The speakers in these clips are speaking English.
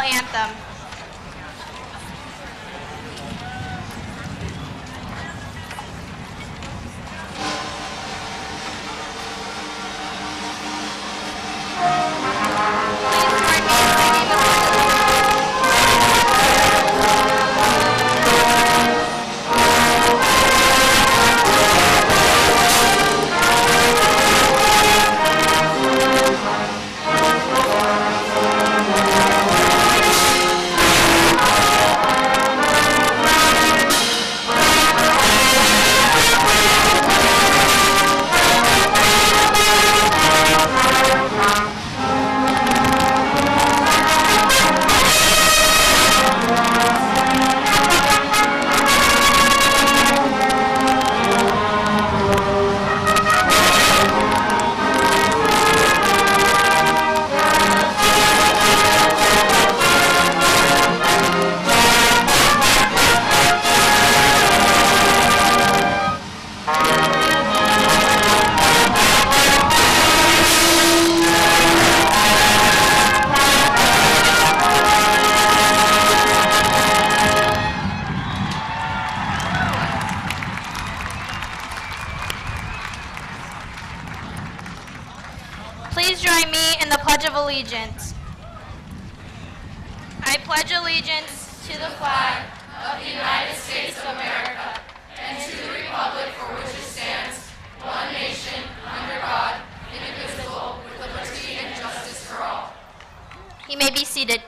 anthem. Please join me in the Pledge of Allegiance. I pledge allegiance to the flag of the United States of America and to the republic for which it stands, one nation, under God, indivisible, with liberty and justice for all. You may be seated.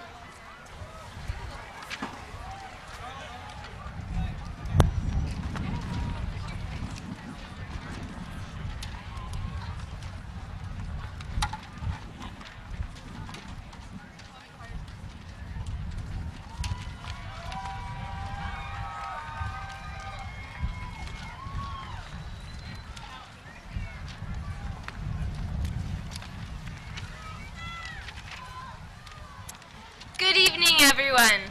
Good evening, everyone.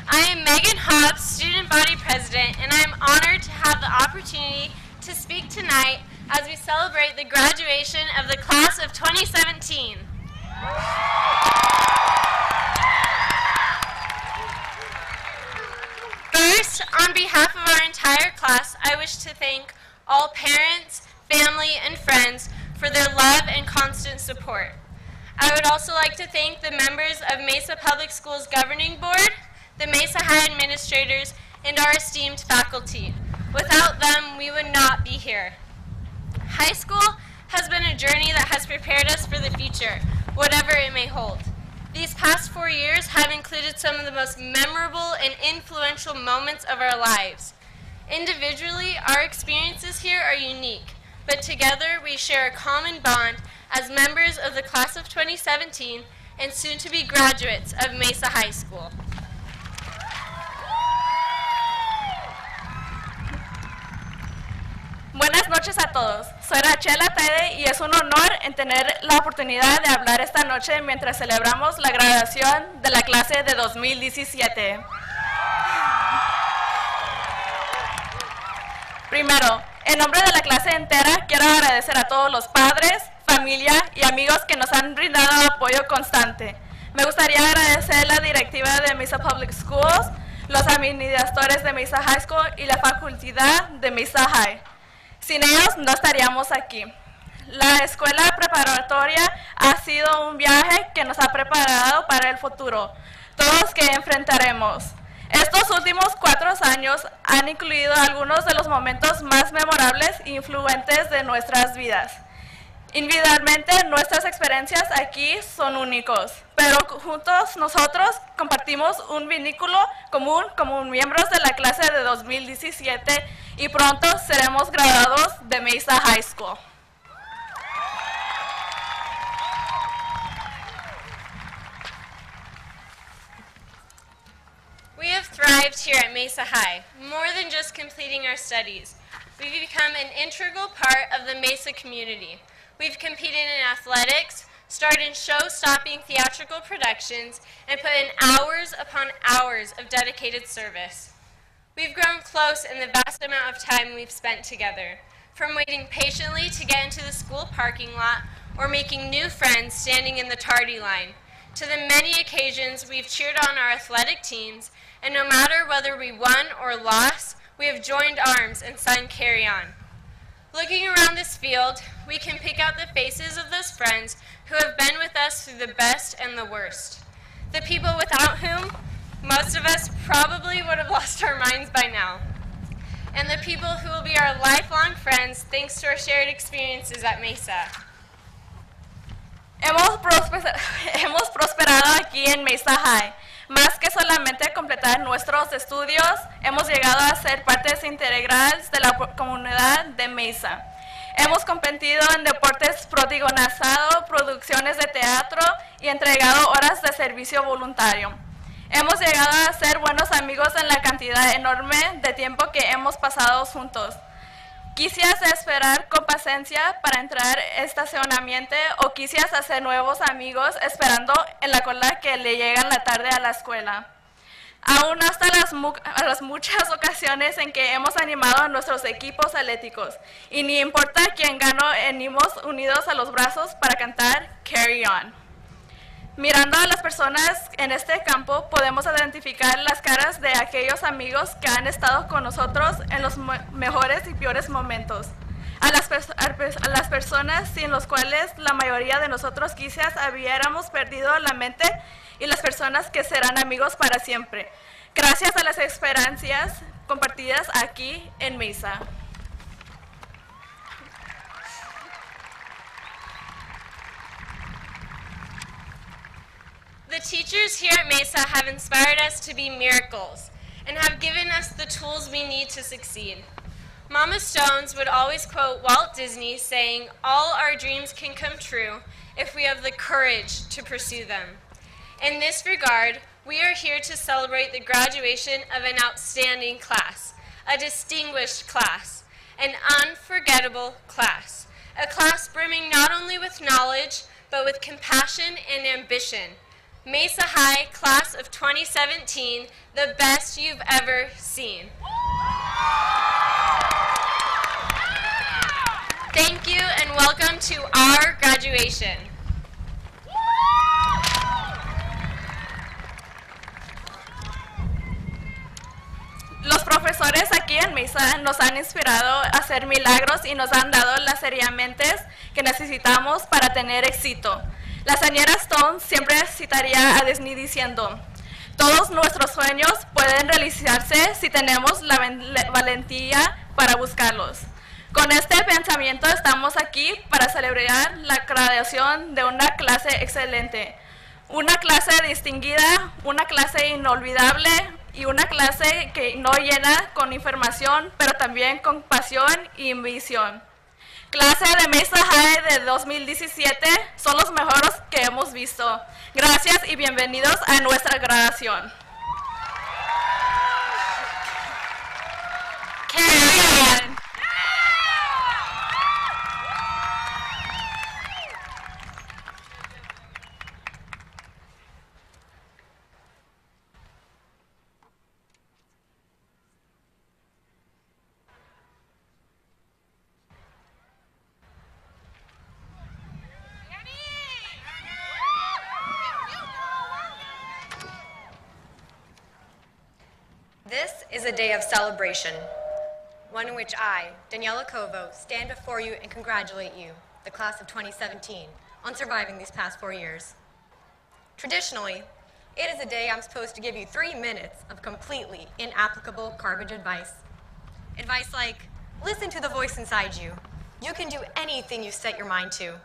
I am Megan Hobbs, Student Body President, and I am honored to have the opportunity to speak tonight as we celebrate the graduation of the class of 2017. First, on behalf of our entire class, I wish to thank all parents, family, and friends for their love and constant support. I would also like to thank the members of Mesa Public Schools Governing Board, the Mesa High administrators, and our esteemed faculty. Without them, we would not be here. High school has been a journey that has prepared us for the future, whatever it may hold. These past 4 years have included some of the most memorable and influential moments of our lives. Individually, our experiences here are unique, but together we share a common bond as members of the class of 2017 and soon-to-be graduates of Mesa High School. Buenas noches a todos. Soy Rachel Ataide y es un honor en tener la oportunidad de hablar esta noche mientras celebramos la graduación de la clase de 2017. Primero, en nombre de la clase entera, quiero agradecer a todos los padres, familia y amigos que nos han brindado apoyo constante. Me gustaría agradecer a la directiva de Mesa Public Schools, los administradores de Mesa High School y la facultad de Mesa High. Sin ellos no estaríamos aquí. La escuela preparatoria ha sido un viaje que nos ha preparado para el futuro, todos que enfrentaremos. Estos últimos 4 años han incluido algunos de los momentos más memorables e influentes de nuestras vidas. Individualmente, nuestras experiencias aquí son únicos, pero juntos nosotros compartimos un vínculo común como miembros de la clase de 2017 y pronto seremos graduados de Mesa High School. We have thrived here at Mesa High, more than just completing our studies. We've become an integral part of the Mesa community. We've competed in athletics, starred in show-stopping theatrical productions, and put in hours upon hours of dedicated service. We've grown close in the vast amount of time we've spent together, from waiting patiently to get into the school parking lot or making new friends standing in the tardy line, to the many occasions we've cheered on our athletic teams, and no matter whether we won or lost, we have joined arms and sung Carry On. Looking around this field, we can pick out the faces of those friends who have been with us through the best and the worst. The people without whom most of us probably would have lost our minds by now. And the people who will be our lifelong friends thanks to our shared experiences at Mesa. Hemos prosperado aquí en Mesa High. Más que solamente completar nuestros estudios, hemos llegado a ser partes integrales de la comunidad de Mesa. Hemos competido en deportes protagonizado, producciones de teatro y entregado horas de servicio voluntario. Hemos llegado a ser buenos amigos en la cantidad enorme de tiempo que hemos pasado juntos. Quisieras esperar con paciencia para entrar estacionamiento o quisieras hacer nuevos amigos esperando en la cola que le llegan la tarde a la escuela. Aún hasta las muchas ocasiones en que hemos animado a nuestros equipos atléticos y ni importa quién ganó, venimos unidos a los brazos para cantar Carry On. Mirando a las personas en este campo, podemos identificar las caras de aquellos amigos que han estado con nosotros en los mejores y peores momentos. A las personas sin las cuales la mayoría de nosotros quizás hubiéramos perdido la mente y las personas que serán amigos para siempre. Gracias a las experiencias compartidas aquí en Mesa. The teachers here at Mesa have inspired us to be miracles and have given us the tools we need to succeed. Mama Stones would always quote Walt Disney saying, "All our dreams can come true if we have the courage to pursue them." In this regard, we are here to celebrate the graduation of an outstanding class, a distinguished class, an unforgettable class, a class brimming not only with knowledge, but with compassion and ambition. Mesa High, class of 2017, the best you've ever seen. Thank you and welcome to our graduation. Los profesores aquí en Mesa nos han inspirado a hacer milagros y nos han dado las herramientas que necesitamos para tener éxito. La señora Stone siempre citaría a Disney diciendo, todos nuestros sueños pueden realizarse si tenemos la valentía para buscarlos. Con este pensamiento estamos aquí para celebrar la graduación de una clase excelente, una clase distinguida, una clase inolvidable y una clase que no llena con información, pero también con pasión y ambición. Clase de Mesa High de 2017 son los mejores que hemos visto. Gracias y bienvenidos a nuestra graduación. Carry on. This is a day of celebration, one in which I, Daniela Covo, stand before you and congratulate you, the class of 2017, on surviving these past 4 years. Traditionally, it is a day I'm supposed to give you 3 minutes of completely inapplicable garbage advice. Advice like, listen to the voice inside you. You can do anything you set your mind to.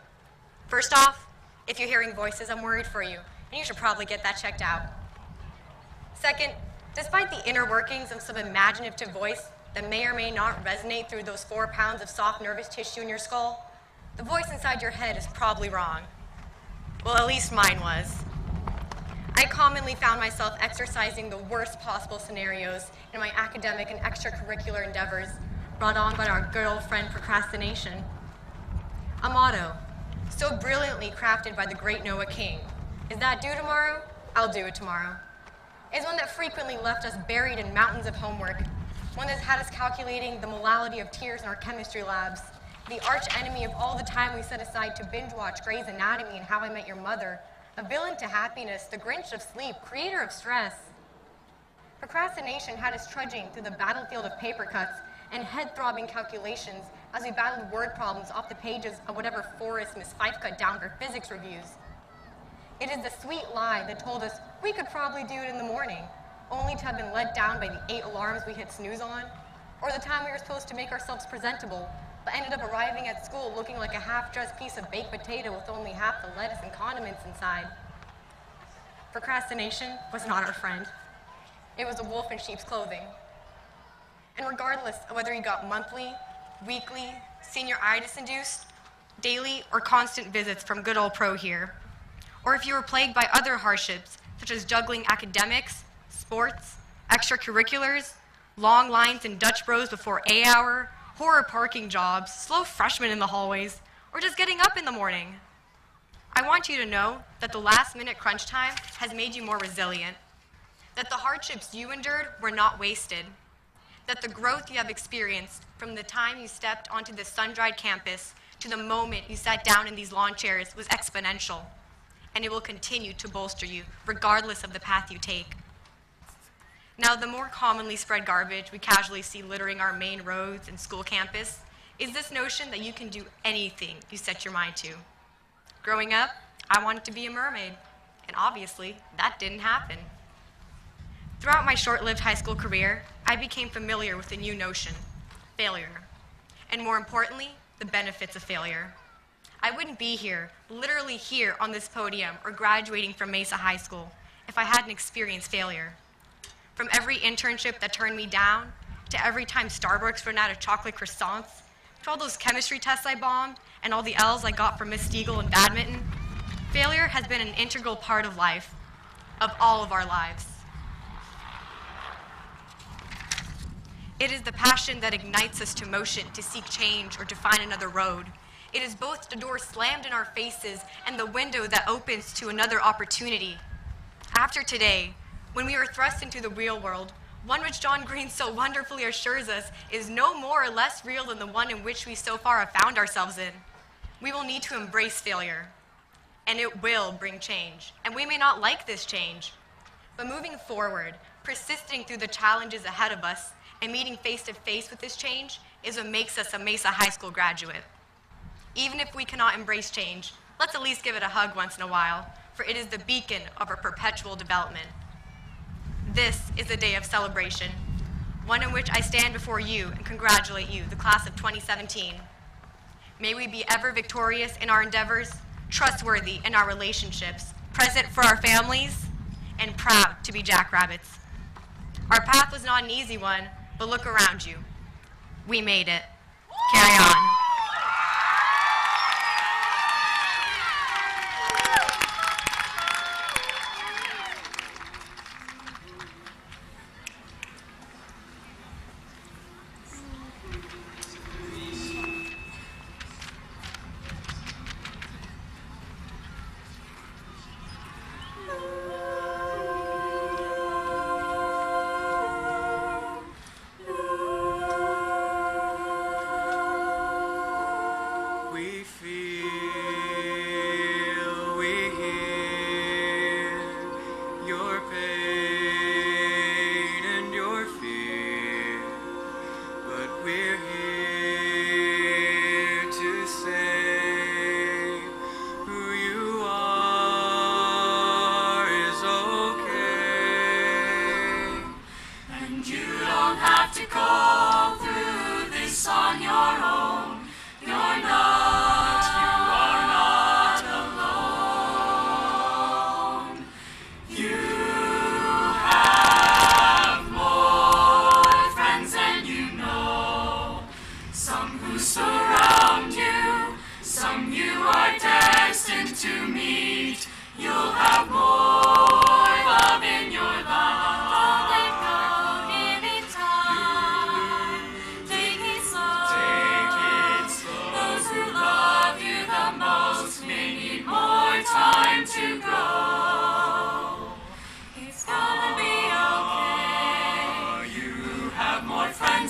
First off, if you're hearing voices, I'm worried for you, and you should probably get that checked out. Second, despite the inner workings of some imaginative voice that may or may not resonate through those 4 pounds of soft nervous tissue in your skull, the voice inside your head is probably wrong. Well, at least mine was. I commonly found myself exercising the worst possible scenarios in my academic and extracurricular endeavors brought on by our good old friend procrastination. A motto, so brilliantly crafted by the great Noah King, is that due tomorrow? I'll do it tomorrow. Is one that frequently left us buried in mountains of homework, one that's had us calculating the molality of tears in our chemistry labs, the arch enemy of all the time we set aside to binge watch Grey's Anatomy and How I Met Your Mother, a villain to happiness, the Grinch of sleep, creator of stress. Procrastination had us trudging through the battlefield of paper cuts and head-throbbing calculations as we battled word problems off the pages of whatever forest Miss Fife cut down for physics reviews. It is the sweet lie that told us we could probably do it in the morning, only to have been let down by the 8 alarms we hit snooze on, or the time we were supposed to make ourselves presentable, but ended up arriving at school looking like a half-dressed piece of baked potato with only half the lettuce and condiments inside. Procrastination was not our friend. It was a wolf in sheep's clothing. And regardless of whether you got monthly, weekly, senioritis-induced, daily, or constant visits from good old Pro here, or if you were plagued by other hardships, such as juggling academics, sports, extracurriculars, long lines in Dutch Bros before A hour, horror parking jobs, slow freshmen in the hallways, or just getting up in the morning. I want you to know that the last-minute crunch time has made you more resilient, that the hardships you endured were not wasted, that the growth you have experienced from the time you stepped onto this sun-dried campus to the moment you sat down in these lawn chairs was exponential, and it will continue to bolster you regardless of the path you take. Now, the more commonly spread garbage we casually see littering our main roads and school campus is this notion that you can do anything you set your mind to. Growing up, I wanted to be a mermaid, and obviously, that didn't happen. Throughout my short-lived high school career, I became familiar with the new notion, failure, and more importantly, the benefits of failure. I wouldn't be here, literally here on this podium or graduating from Mesa High School if I hadn't experienced failure. From every internship that turned me down, to every time Starbucks ran out of chocolate croissants, to all those chemistry tests I bombed, and all the L's I got from Miss Stiegel in badminton, failure has been an integral part of life, of all of our lives. It is the passion that ignites us to motion, to seek change, or to find another road. It is both the door slammed in our faces and the window that opens to another opportunity. After today, when we are thrust into the real world, one which John Green so wonderfully assures us is no more or less real than the one in which we so far have found ourselves in, we will need to embrace failure. And it will bring change. And we may not like this change, but moving forward, persisting through the challenges ahead of us, and meeting face to face with this change is what makes us a Mesa High School graduate. Even if we cannot embrace change, let's at least give it a hug once in a while, for it is the beacon of our perpetual development. This is a day of celebration, one in which I stand before you and congratulate you, the class of 2017. May we be ever victorious in our endeavors, trustworthy in our relationships, present for our families, and proud to be jackrabbits. Our path was not an easy one, but look around you. We made it. Carry on.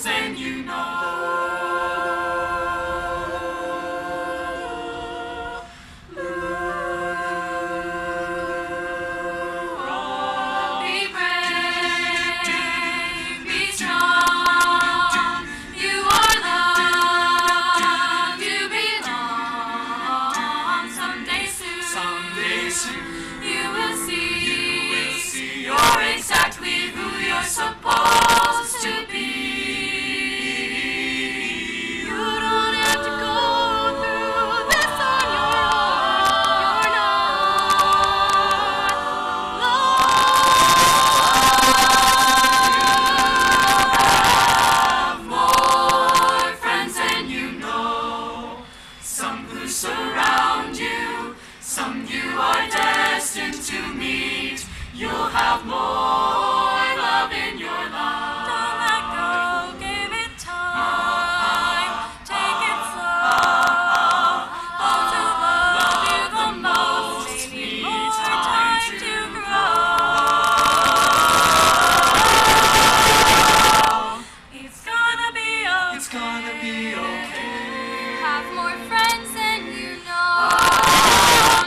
And you know gonna be okay. Have more friends than you know.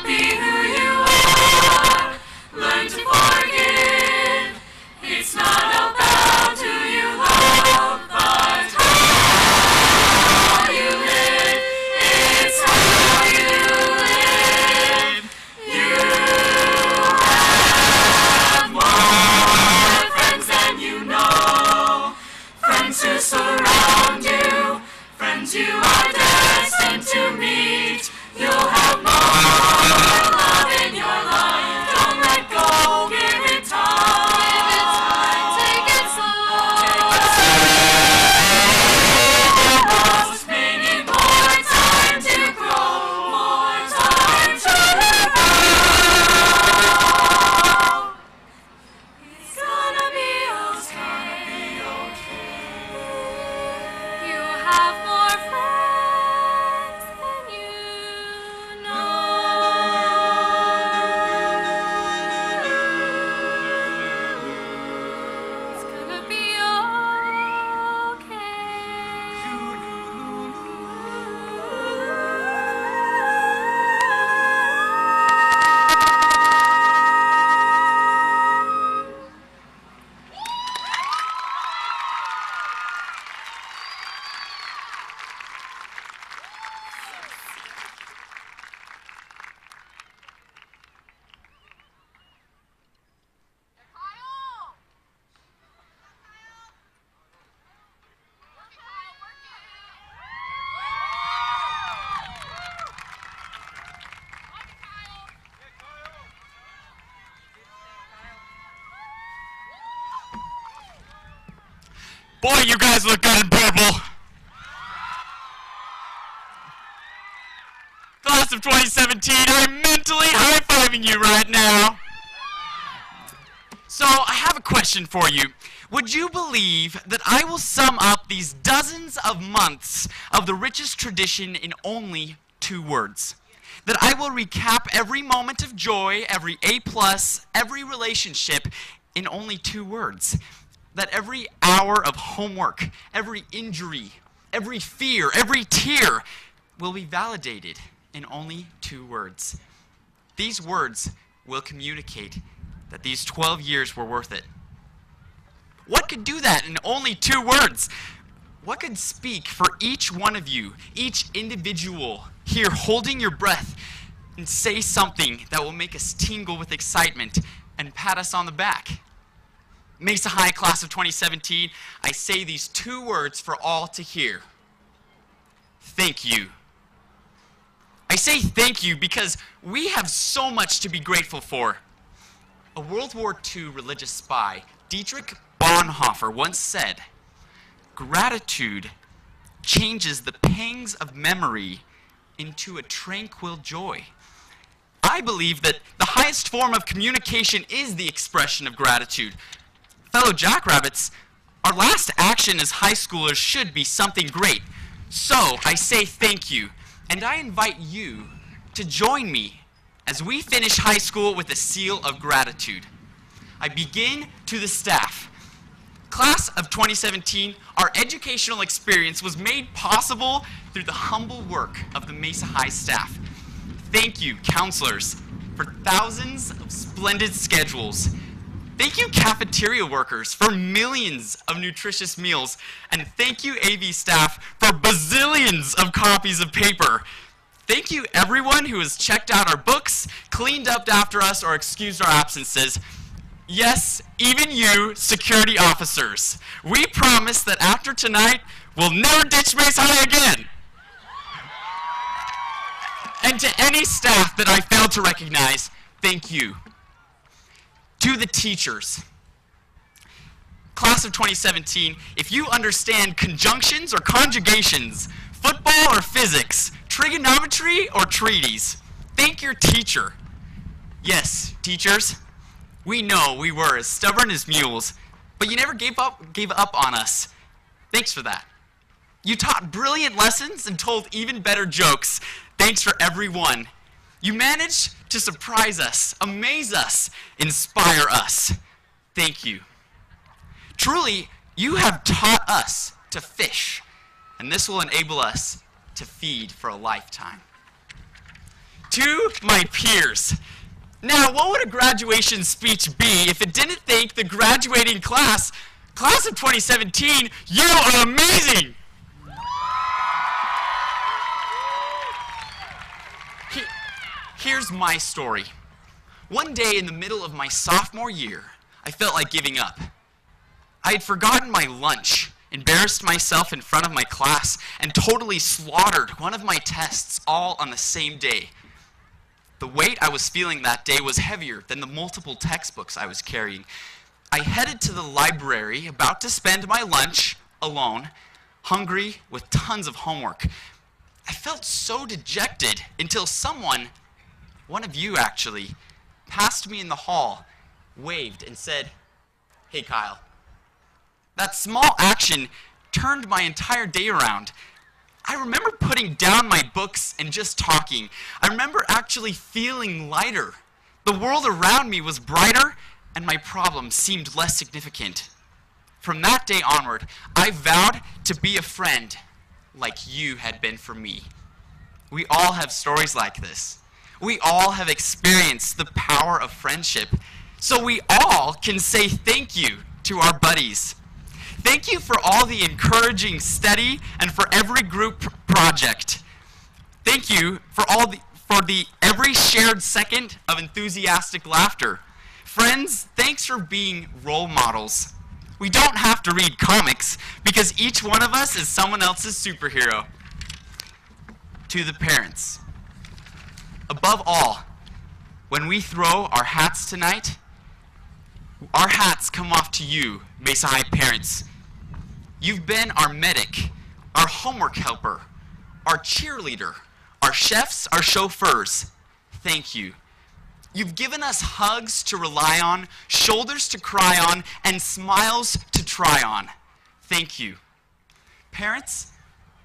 Be who you are. Learn to forgive. It's not about who you love, but how you live. It's how you live. You have more friends than you know. Friends who surround you. Friends you are destined to meet. You'll have more love in your life. Don't let go. Give it time. Take it slow. Most may need more time to grow. More time to grow. It's gonna be okay. You have more friends than you know. It's gonna be Boy, you guys look good in purple. Class of 2017, I'm mentally high-fiving you right now. So, I have a question for you. Would you believe that I will sum up these dozens of months of the richest tradition in only 2 words? That I will recap every moment of joy, every A+, every relationship in only 2 words? That every hour of homework, every injury, every fear, every tear will be validated in only 2 words. These words will communicate that these 12 years were worth it. What could do that in only 2 words? What could speak for each one of you, each individual here holding your breath, and say something that will make us tingle with excitement and pat us on the back? Mesa High Class of 2017, I say these 2 words for all to hear. Thank you. I say thank you because we have so much to be grateful for. A World War II religious spy, Dietrich Bonhoeffer, once said, "Gratitude changes the pangs of memory into a tranquil joy." I believe that the highest form of communication is the expression of gratitude. Fellow Jackrabbits, our last action as high schoolers should be something great. So I say thank you, and I invite you to join me as we finish high school with a seal of gratitude. I begin to the staff. Class of 2017, our educational experience was made possible through the humble work of the Mesa High staff. Thank you, counselors, for thousands of splendid schedules. Thank you, cafeteria workers, for millions of nutritious meals. And thank you, AV staff, for bazillions of copies of paper. Thank you, everyone who has checked out our books, cleaned up after us, or excused our absences. Yes, even you, security officers. We promise that after tonight, we'll never ditch Mesa High again. And to any staff that I failed to recognize, thank you. To the teachers. Class of 2017, if you understand conjunctions or conjugations, football or physics, trigonometry or treaties, thank your teacher. Yes, teachers, we know we were as stubborn as mules, but you never gave up on us. Thanks for that. You taught brilliant lessons and told even better jokes. Thanks for every one. You managed to surprise us, amaze us, inspire us. Thank you. Truly, you have taught us to fish. and this will enable us to feed for a lifetime. To my peers, now what would a graduation speech be if it didn't thank the graduating class of 2017, you are amazing! Here's my story. One day in the middle of my sophomore year, I felt like giving up. I had forgotten my lunch, embarrassed myself in front of my class, and totally slaughtered one of my tests all on the same day. The weight I was feeling that day was heavier than the multiple textbooks I was carrying. I headed to the library, about to spend my lunch alone, hungry with tons of homework. I felt so dejected until someone, one of you actually, passed me in the hall, waved, and said, "Hey, Kyle." That small action turned my entire day around. I remember putting down my books and just talking. I remember actually feeling lighter. The world around me was brighter, and my problems seemed less significant. From that day onward, I vowed to be a friend like you had been for me. We all have stories like this. We all have experienced the power of friendship. So we all can say thank you to our buddies. Thank you for all the encouraging study and for every group project. Thank you for every shared second of enthusiastic laughter. Friends, thanks for being role models. We don't have to read comics because each one of us is someone else's superhero. To the parents, above all, when we throw our hats tonight, our hats come off to you, Mesa High parents. You've been our medic, our homework helper, our cheerleader, our chefs, our chauffeurs. Thank you. You've given us hugs to rely on, shoulders to cry on, and smiles to try on. Thank you. Parents,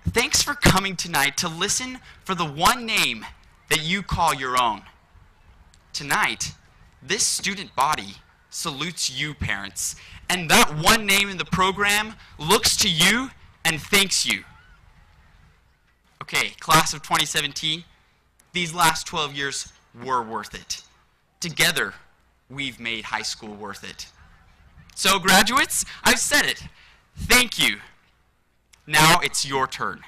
thanks for coming tonight to listen for the one name that you call your own. Tonight, this student body salutes you, parents, and that one name in the program looks to you and thanks you. Okay, class of 2017, these last 12 years were worth it. Together, we've made high school worth it. So graduates, I've said it. Thank you. Now it's your turn.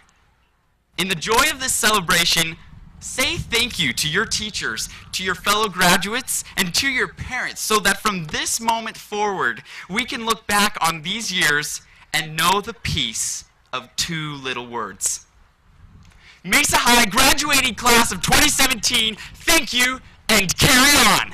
In the joy of this celebration, say thank you to your teachers, to your fellow graduates, and to your parents so that from this moment forward, we can look back on these years and know the peace of two little words. Mesa High graduating class of 2017, thank you and carry on.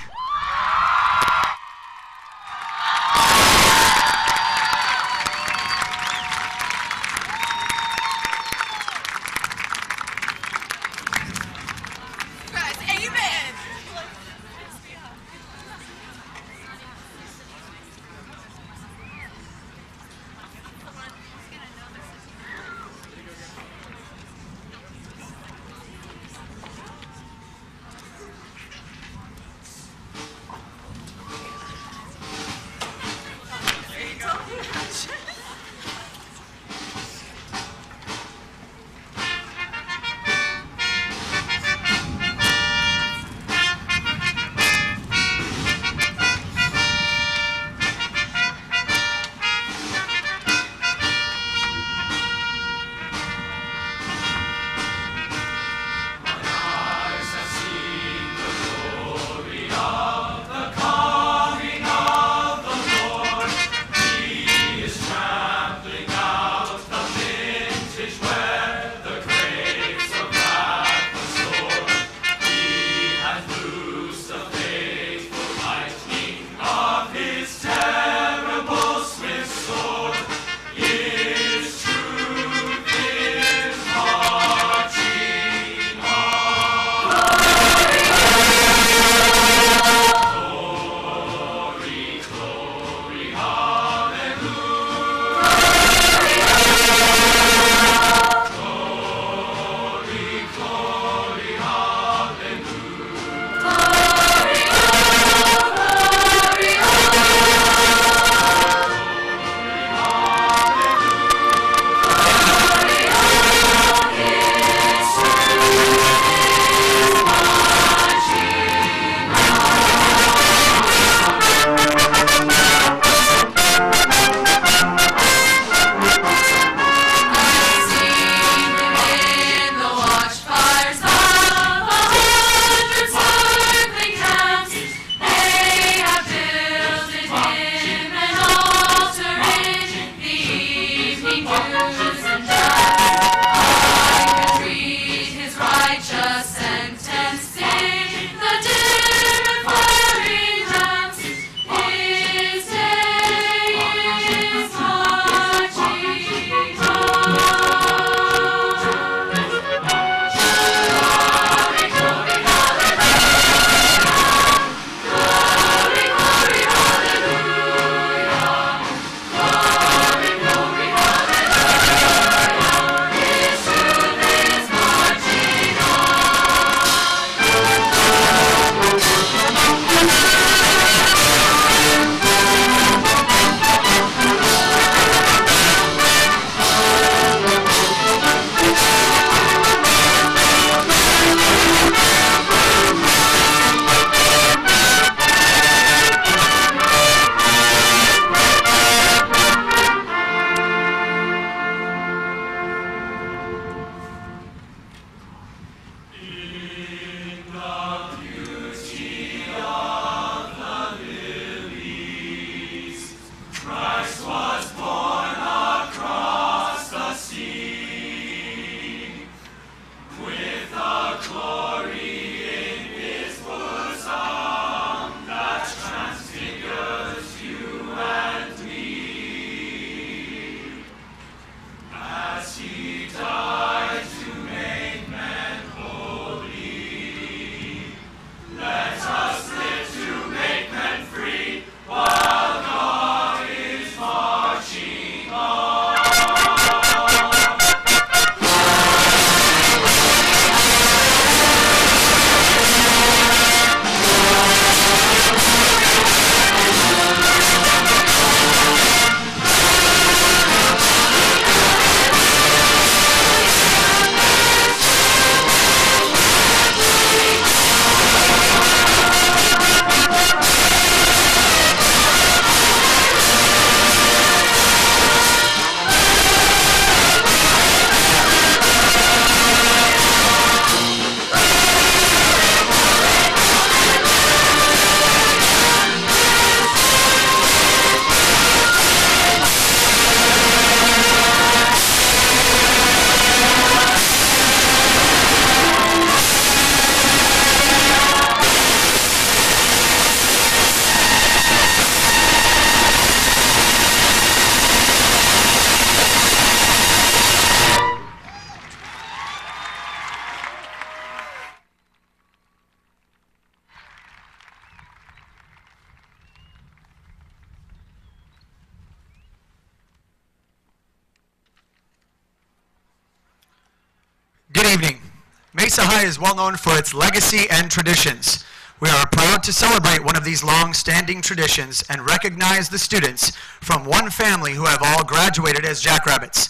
Mesa High is well known for its legacy and traditions. We are proud to celebrate one of these long-standing traditions and recognize the students from one family who have all graduated as jackrabbits.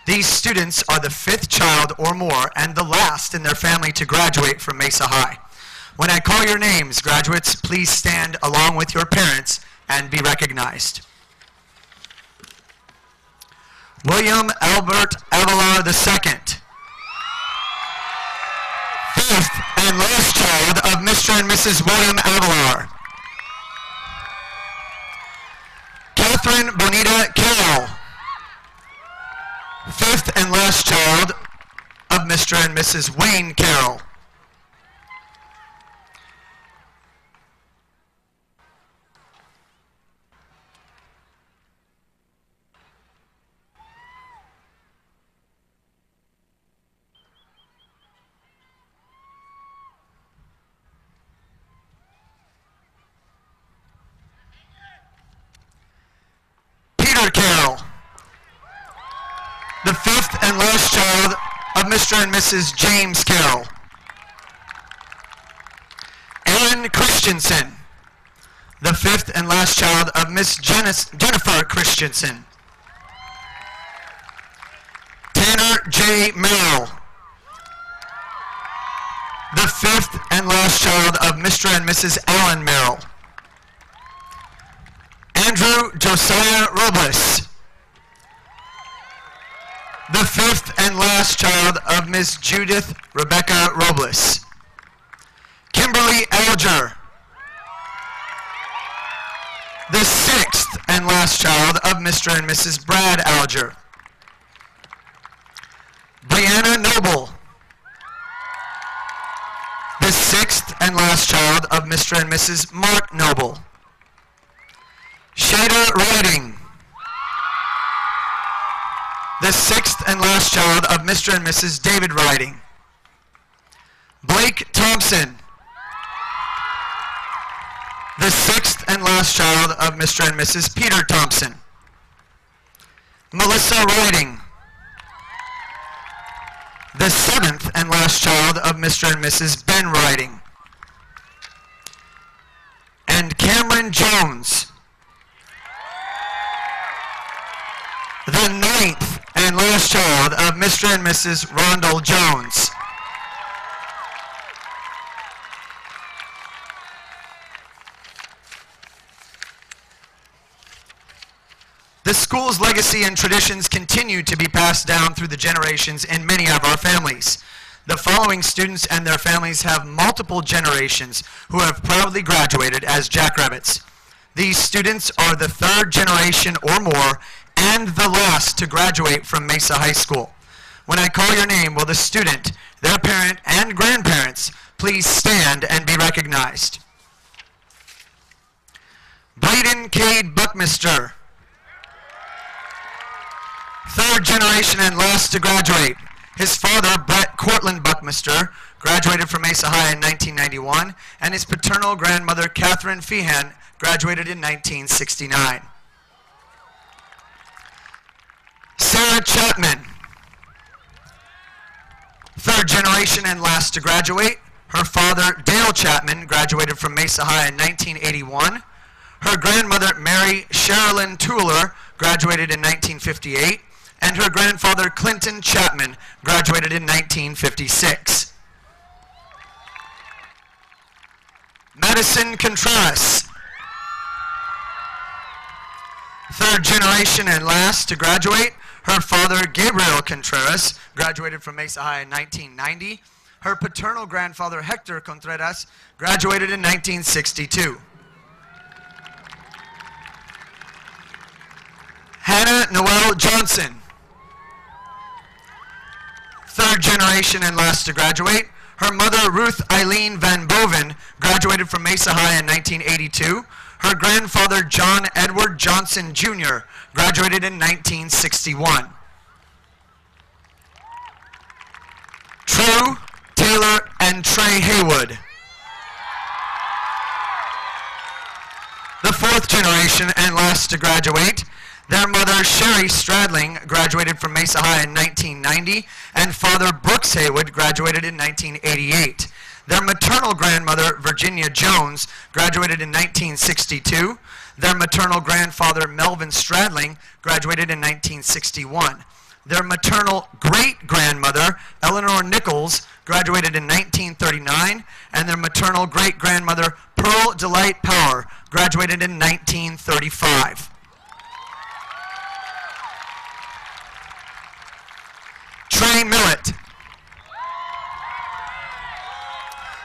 These students are the 5th child or more and the last in their family to graduate from Mesa High. When I call your names, graduates, please stand along with your parents and be recognized. William Albert Avalar II. 5th and last child of Mr. and Mrs. William Avalar. Catherine Bonita Carroll. 5th and last child of Mr. and Mrs. Wayne Carroll. Peter Carroll, the 5th and last child of Mr. and Mrs. James Carroll. Aaron Christensen, the 5th and last child of Miss Jennifer Christensen. Tanner J. Merrill, the 5th and last child of Mr. and Mrs. Alan Merrill. Andrew Josiah Robles, the 5th and last child of Miss Judith Rebecca Robles. Kimberly Alger, the 6th and last child of Mr. and Mrs. Brad Alger. Brianna Noble, the 6th and last child of Mr. and Mrs. Mark Noble. Shada Riding, the 6th and last child of Mr. and Mrs. David Riding. Blake Thompson, the 6th and last child of Mr. and Mrs. Peter Thompson. Melissa Riding, the 7th and last child of Mr. and Mrs. Ben Riding. And Cameron Jones, the 9th and last child of Mr. and Mrs. Rondell Jones. The school's legacy and traditions continue to be passed down through the generations in many of our families. The following students and their families have multiple generations who have proudly graduated as jackrabbits. These students are the 3rd generation or more and the last to graduate from Mesa High School. When I call your name, will the student, their parent, and grandparents please stand and be recognized? Braden Cade Buckmister, 3rd generation and last to graduate. His father, Brett Cortland Buckmister, graduated from Mesa High in 1991, and his paternal grandmother, Catherine Feehan, graduated in 1969. Sarah Chapman, 3rd generation and last to graduate. Her father, Dale Chapman, graduated from Mesa High in 1981. Her grandmother, Mary Sherilyn Tueller, graduated in 1958. And her grandfather, Clinton Chapman, graduated in 1956. Madison Contreras, 3rd generation and last to graduate. Her father, Gabriel Contreras, graduated from Mesa High in 1990. Her paternal grandfather, Hector Contreras, graduated in 1962. Hannah Noel Johnson, 3rd generation and last to graduate. Her mother, Ruth Eileen Van Boven, graduated from Mesa High in 1982. Her grandfather, John Edward Johnson Jr., graduated in 1961. True, Taylor, and Trey Haywood, the 4th generation and last to graduate. Their mother, Sherry Stradling, graduated from Mesa High in 1990, and father, Brooks Haywood, graduated in 1988. Their maternal grandmother, Virginia Jones, graduated in 1962. Their maternal grandfather, Melvin Stradling, graduated in 1961. Their maternal great-grandmother, Eleanor Nichols, graduated in 1939, and their maternal great-grandmother, Pearl Delight Power, graduated in 1935. Trey Millett,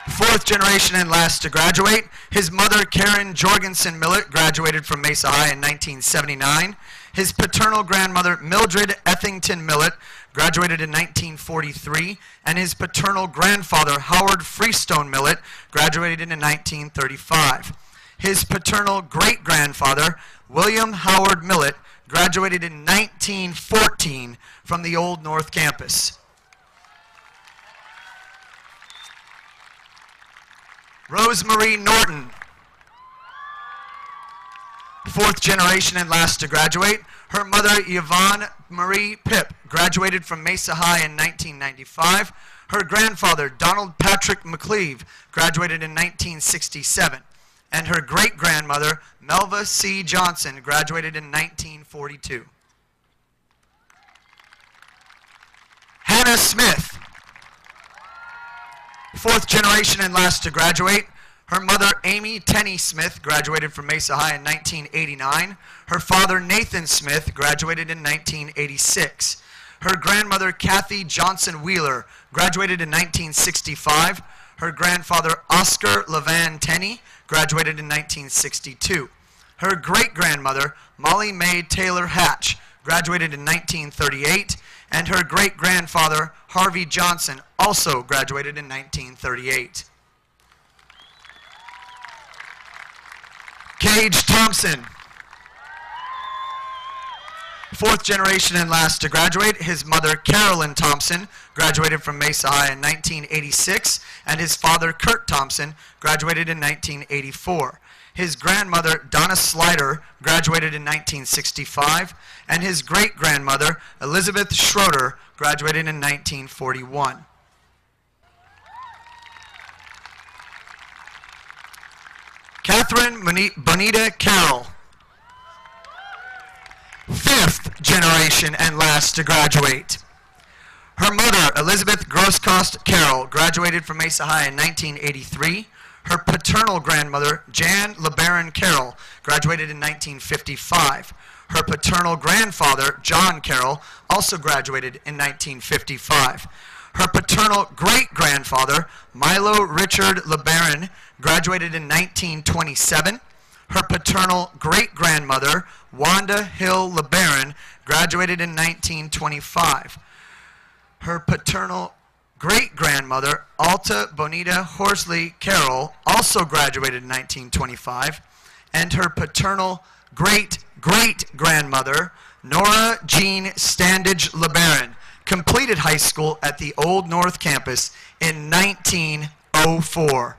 fourth generation and last to graduate. His mother, Karen Jorgensen Millett, graduated from Mesa High in 1979. His paternal grandmother, Mildred Ethington Millett, graduated in 1943. And his paternal grandfather, Howard Freestone Millett, graduated in 1935. His paternal great-grandfather, William Howard Millett, graduated in 1914 from the Old North Campus. Rosemarie Norton, fourth generation and last to graduate. Her mother, Yvonne Marie Pipp, graduated from Mesa High in 1995. Her grandfather, Donald Patrick McCleve, graduated in 1967. And her great-grandmother, Melva C. Johnson, graduated in 1942. Hannah Smith, fourth generation and last to graduate. Her mother, Amy Tenney Smith, graduated from Mesa High in 1989. Her father, Nathan Smith, graduated in 1986. Her grandmother, Kathy Johnson Wheeler, graduated in 1965. Her grandfather, Oscar Levan Tenney, graduated in 1962. Her great-grandmother, Molly Mae Taylor Hatch, graduated in 1938. And her great-grandfather, Harvey Johnson, also graduated in 1938. Cage Thompson, fourth generation and last to graduate. His mother, Carolyn Thompson, graduated from Mesa High in 1986, and his father, Kurt Thompson, graduated in 1984. His grandmother, Donna Slider, graduated in 1965, and his great-grandmother, Elizabeth Schroeder, graduated in 1941. Catherine Bonita Carroll, fifth generation and last to graduate. Her mother, Elizabeth Grosskost Carroll, graduated from Mesa High in 1983. Her paternal grandmother, Jan LeBaron Carroll, graduated in 1955. Her paternal grandfather, John Carroll, also graduated in 1955. Her paternal great-grandfather, Milo Richard LeBaron, graduated in 1927. Her paternal great-grandmother, Wanda Hill LeBaron, graduated in 1925. Her paternal great-grandmother, Alta Bonita Horsley Carroll, also graduated in 1925. And her paternal great-great-grandmother, Nora Jean Standage LeBaron, completed high school at the Old North Campus in 1904.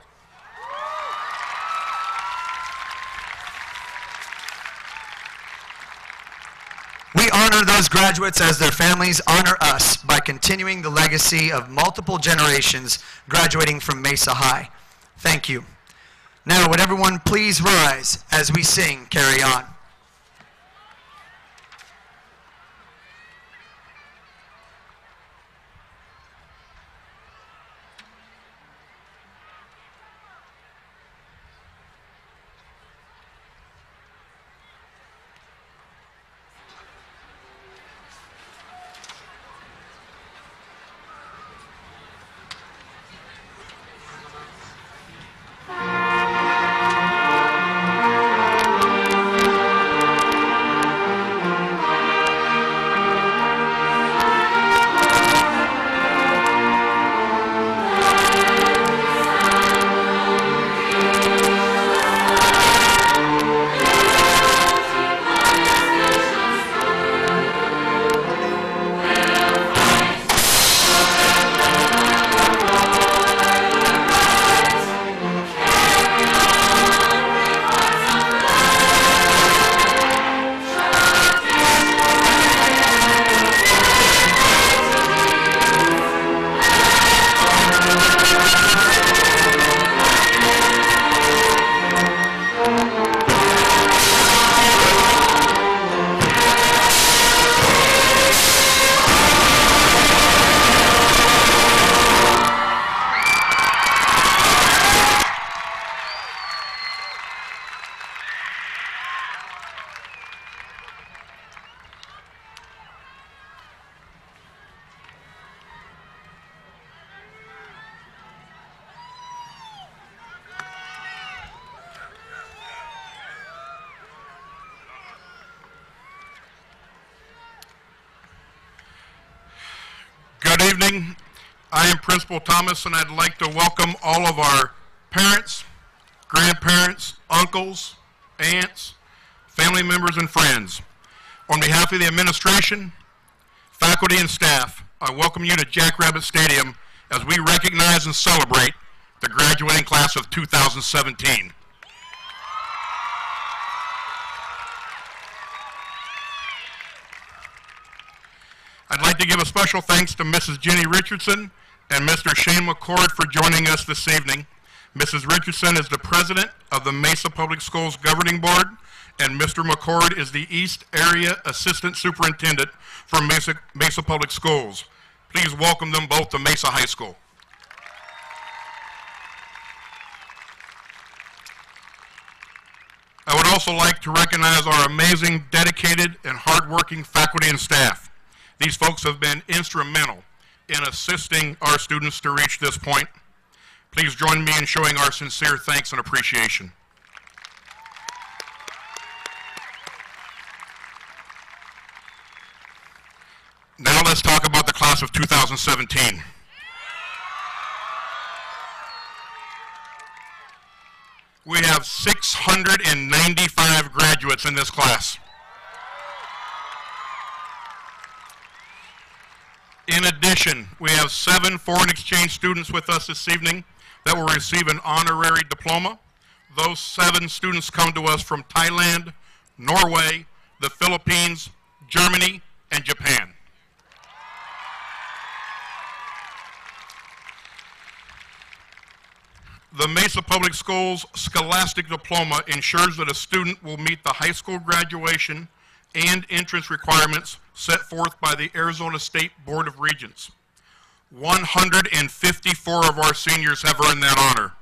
We honor those graduates as their families honor us by continuing the legacy of multiple generations graduating from Mesa High. Thank you. Now, would everyone please rise as we sing Carry On. Good evening. I am Principal Thomas, and I'd like to welcome all of our parents, grandparents, uncles, aunts, family members, and friends. On behalf of the administration, faculty, and staff, I welcome you to Jackrabbit Stadium as we recognize and celebrate the graduating class of 2017. I'd like to give a special thanks to Mrs. Jenny Richardson and Mr. Shane McCord for joining us this evening. Mrs. Richardson is the president of the Mesa Public Schools Governing Board, and Mr. McCord is the East Area Assistant Superintendent for Mesa Public Schools. Please welcome them both to Mesa High School. I would also like to recognize our amazing, dedicated, and hardworking faculty and staff. These folks have been instrumental in assisting our students to reach this point. Please join me in showing our sincere thanks and appreciation. Now let's talk about the class of 2017. We have 695 graduates in this class. In addition, we have 7 foreign exchange students with us this evening that will receive an honorary diploma. Those 7 students come to us from Thailand, Norway, the Philippines, Germany, and Japan. The Mesa Public Schools Scholastic Diploma ensures that a student will meet the high school graduation and entrance requirements set forth by the Arizona State Board of Regents. 154 of our seniors have earned that honor.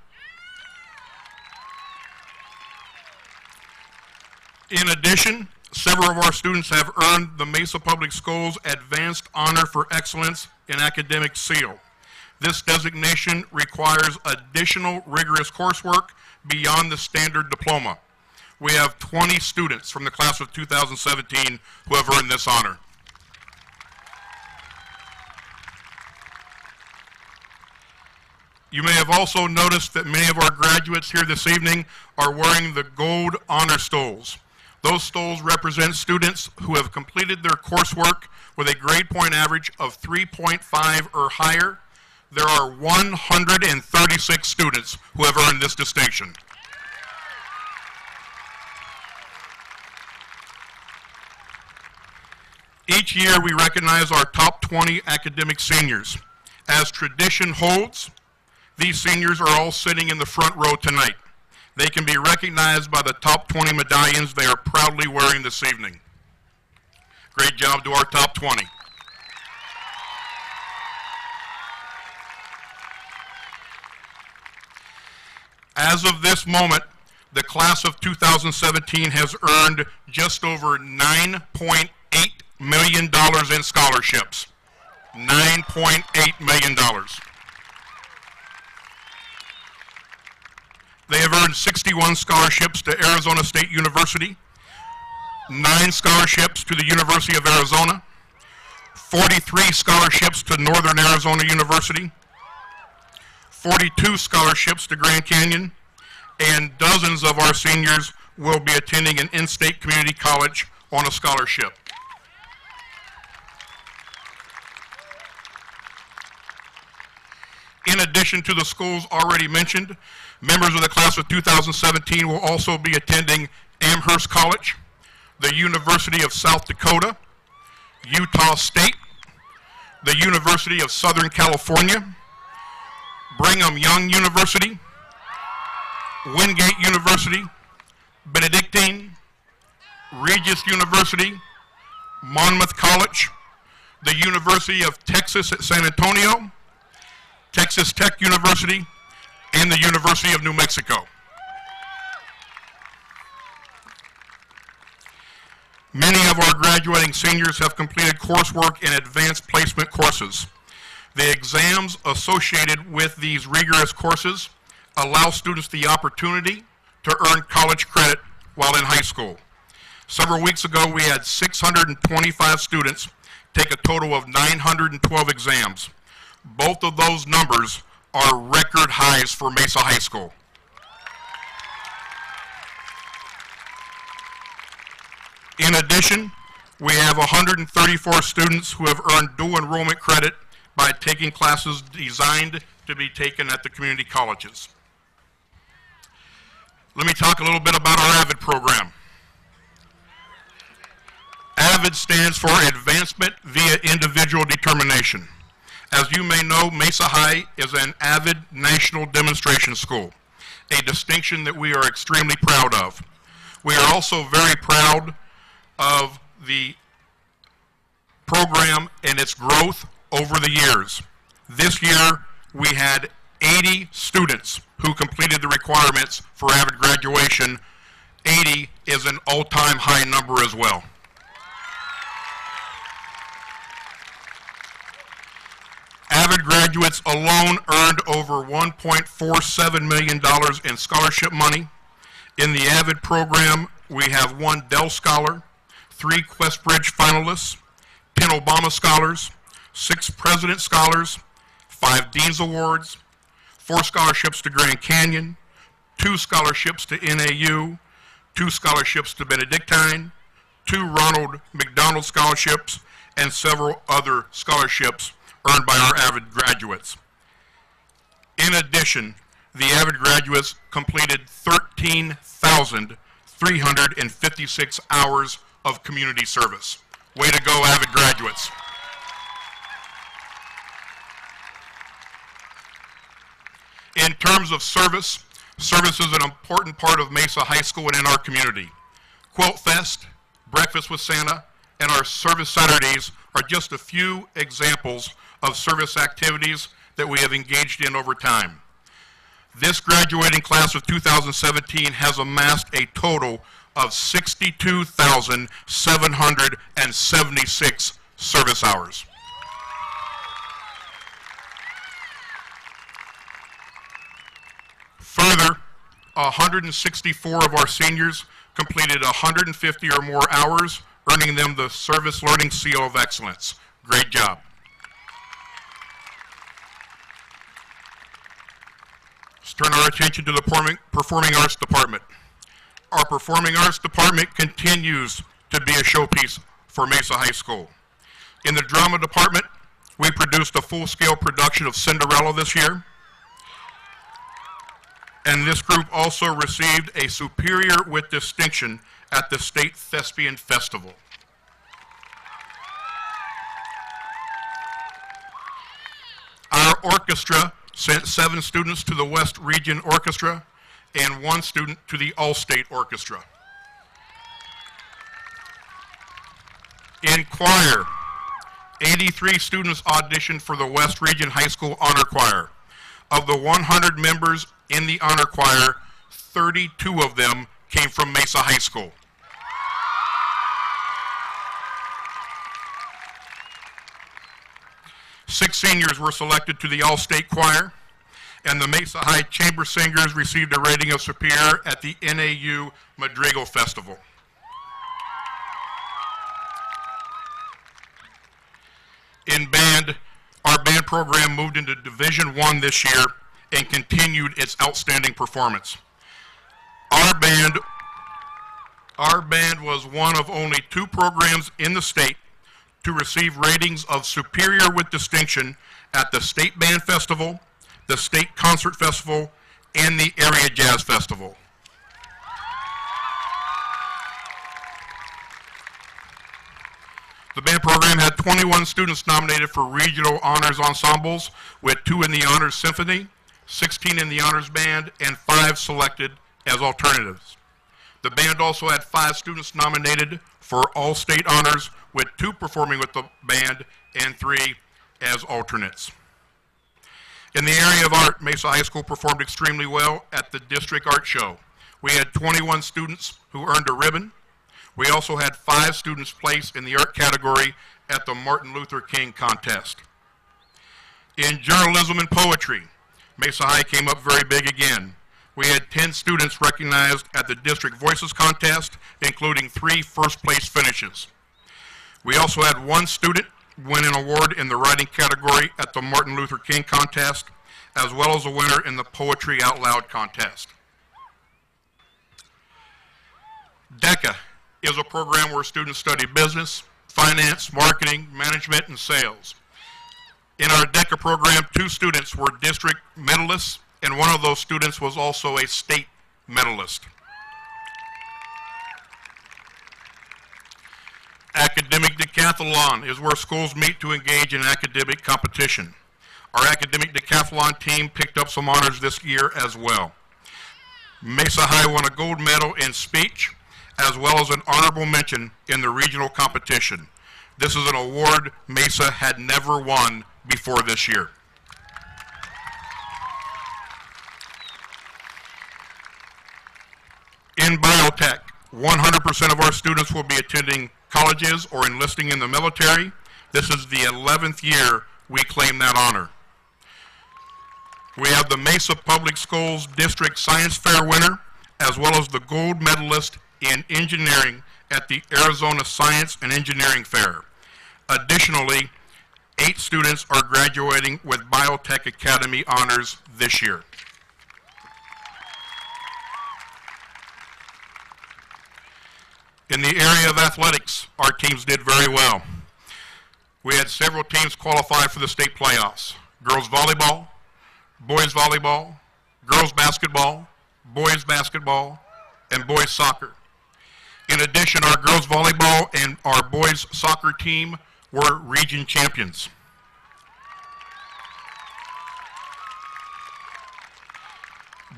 In addition, several of our students have earned the Mesa Public Schools Advanced Honor for Excellence in Academic Seal. This designation requires additional rigorous coursework beyond the standard diploma. We have 20 students from the class of 2017 who have earned this honor. You may have also noticed that many of our graduates here this evening are wearing the gold honor stoles. Those stoles represent students who have completed their coursework with a grade point average of 3.5 or higher. There are 136 students who have earned this distinction. Each year we recognize our top 20 academic seniors. As tradition holds, these seniors are all sitting in the front row tonight. They can be recognized by the top 20 medallions they are proudly wearing this evening. Great job to our top 20. As of this moment, the class of 2017 has earned just over $9.8 million in scholarships. $9.8 million. They have earned 61 scholarships to Arizona State University, 9 scholarships to the University of Arizona, 43 scholarships to Northern Arizona University, 42 scholarships to Grand Canyon, and dozens of our seniors will be attending an in-state community college on a scholarship. In addition to the schools already mentioned, members of the class of 2017 will also be attending Amherst College, the University of South Dakota, Utah State, the University of Southern California, Brigham Young University, Wingate University, Benedictine, Regis University, Monmouth College, the University of Texas at San Antonio, Texas Tech University, and the University of New Mexico. Many of our graduating seniors have completed coursework in advanced placement courses. The exams associated with these rigorous courses allow students the opportunity to earn college credit while in high school. Several weeks ago, we had 625 students take a total of 912 exams. Both of those numbers are record highs for Mesa High School. In addition, we have 134 students who have earned dual enrollment credit by taking classes designed to be taken at the community colleges. Let me talk a little bit about our AVID program. AVID stands for Advancement via Individual Determination. As you may know, Mesa High is an AVID National Demonstration School, a distinction that we are extremely proud of. We are also very proud of the program and its growth over the years. This year, we had 80 students who completed the requirements for AVID graduation. 80 is an all-time high number as well. AVID graduates alone earned over $1.47 million in scholarship money. In the AVID program, we have 1 Dell Scholar, 3 Questbridge finalists, 10 Obama Scholars, 6 President Scholars, 5 Dean's Awards, 4 scholarships to Grand Canyon, 2 scholarships to NAU, 2 scholarships to Benedictine, 2 Ronald McDonald scholarships, and several other scholarships earned by our AVID graduates. In addition, the AVID graduates completed 13,356 hours of community service. Way to go, AVID graduates. In terms of service, service is an important part of Mesa High School and in our community. Quilt Fest, Breakfast with Santa, and our service Saturdays are just a few examples of service activities that we have engaged in over time. This graduating class of 2017 has amassed a total of 62,776 service hours. Further, 164 of our seniors completed 150 or more hours, earning them the Service Learning Seal of Excellence. Great job. Let's turn our attention to the Performing Arts Department. Our Performing Arts Department continues to be a showpiece for Mesa High School. In the Drama Department, we produced a full-scale production of Cinderella this year. And this group also received a Superior with Distinction at the State Thespian Festival. Our orchestra sent 7 students to the West Region Orchestra and 1 student to the All-State Orchestra. In choir, 83 students auditioned for the West Region High School Honor Choir. Of the 100 members in the Honor Choir, 32 of them came from Mesa High School. Six seniors were selected to the All-State Choir, and the Mesa High Chamber Singers received a rating of Superior at the NAU Madrigal Festival. In band, our band program moved into Division I this year and continued its outstanding performance. Our band was one of only 2 programs in the state to receive ratings of Superior with Distinction at the State Band Festival, the State Concert Festival, and the Area Jazz Festival. The band program had 21 students nominated for regional honors ensembles, with 2 in the Honors Symphony, 16 in the Honors Band, and 5 selected as alternatives. The band also had 5 students nominated for All-State Honors, with 2 performing with the band and 3 as alternates. In the area of art, Mesa High School performed extremely well at the District Art Show. We had 21 students who earned a ribbon. We also had 5 students placed in the art category at the Martin Luther King contest. In journalism and poetry, Mesa High came up very big again. We had 10 students recognized at the District Voices Contest, including 3 first-place finishes. We also had 1 student win an award in the writing category at the Martin Luther King Contest, as well as a winner in the Poetry Out Loud Contest. DECA is a program where students study business, finance, marketing, management, and sales. In our DECA program, 2 students were district medalists, and one of those students was also a state medalist. Academic decathlon is where schools meet to engage in academic competition. Our academic decathlon team picked up some honors this year as well. Mesa High won a gold medal in speech, as well as an honorable mention in the regional competition. This is an award Mesa had never won before this year. In biotech, 100% of our students will be attending colleges or enlisting in the military. This is the 11th year we claim that honor. We have the Mesa Public Schools District Science Fair winner, as well as the gold medalist in engineering at the Arizona Science and Engineering Fair. Additionally, 8 students are graduating with Biotech Academy honors this year. In the area of athletics, our teams did very well. We had several teams qualify for the state playoffs: girls volleyball, boys volleyball, girls basketball, boys basketball, and boys soccer. In addition, our girls volleyball and our boys soccer team were region champions.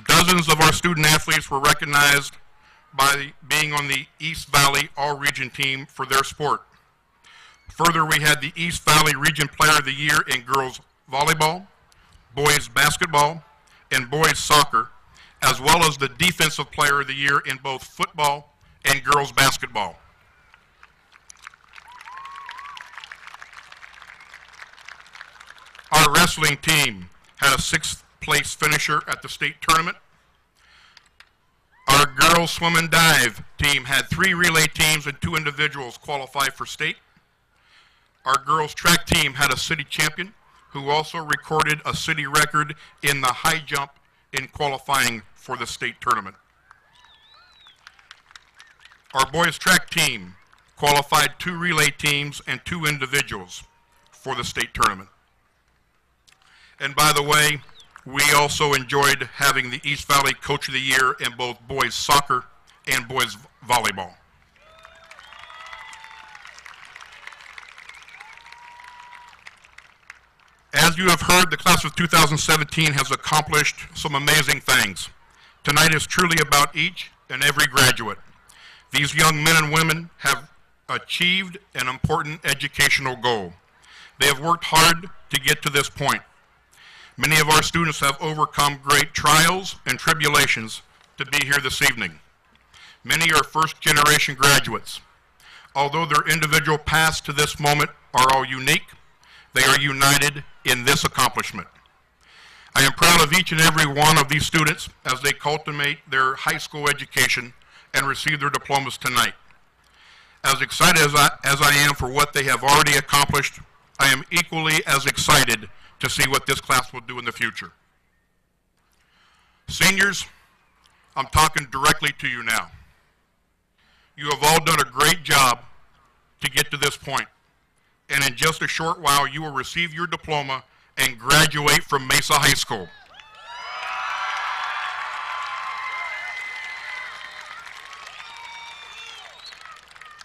Dozens of our student athletes were recognized by being on the East Valley All-Region team for their sport. Further, we had the East Valley Region Player of the Year in girls volleyball, boys basketball, and boys soccer, as well as the Defensive Player of the Year in both football and girls basketball. Our wrestling team had a 6th place finisher at the state tournament. Our girls swim and dive team had 3 relay teams and 2 individuals qualify for state. Our girls track team had a city champion who also recorded a city record in the high jump in qualifying for the state tournament. Our boys track team qualified 2 relay teams and 2 individuals for the state tournament. And by the way, we also enjoyed having the East Valley Coach of the Year in both boys soccer and boys volleyball. As you have heard, the class of 2017 has accomplished some amazing things. Tonight is truly about each and every graduate. These young men and women have achieved an important educational goal. They have worked hard to get to this point. Many of our students have overcome great trials and tribulations to be here this evening. Many are first-generation graduates. Although their individual paths to this moment are all unique, they are united in this accomplishment. I am proud of each and every one of these students as they cultivate their high school education and receive their diplomas tonight. As excited as I am for what they have already accomplished, I am equally as excited to see what this class will do in the future. Seniors, I'm talking directly to you now. You have all done a great job to get to this point, and in just a short while you will receive your diploma and graduate from Mesa High School.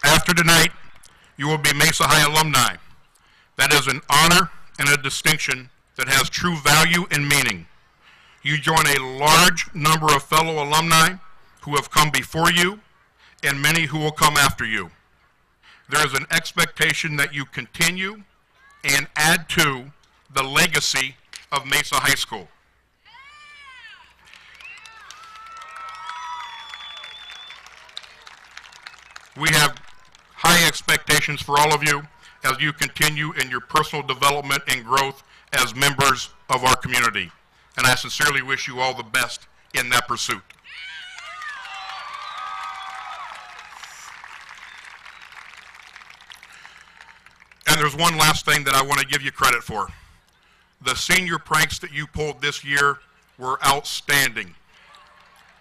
After tonight, you will be Mesa High alumni. That is an honor and a distinction that has true value and meaning. You join a large number of fellow alumni who have come before you and many who will come after you. There is an expectation that you continue and add to the legacy of Mesa High School. We have high expectations for all of you as you continue in your personal development and growth as members of our community. And I sincerely wish you all the best in that pursuit. And there's one last thing that I want to give you credit for. The senior pranks that you pulled this year were outstanding.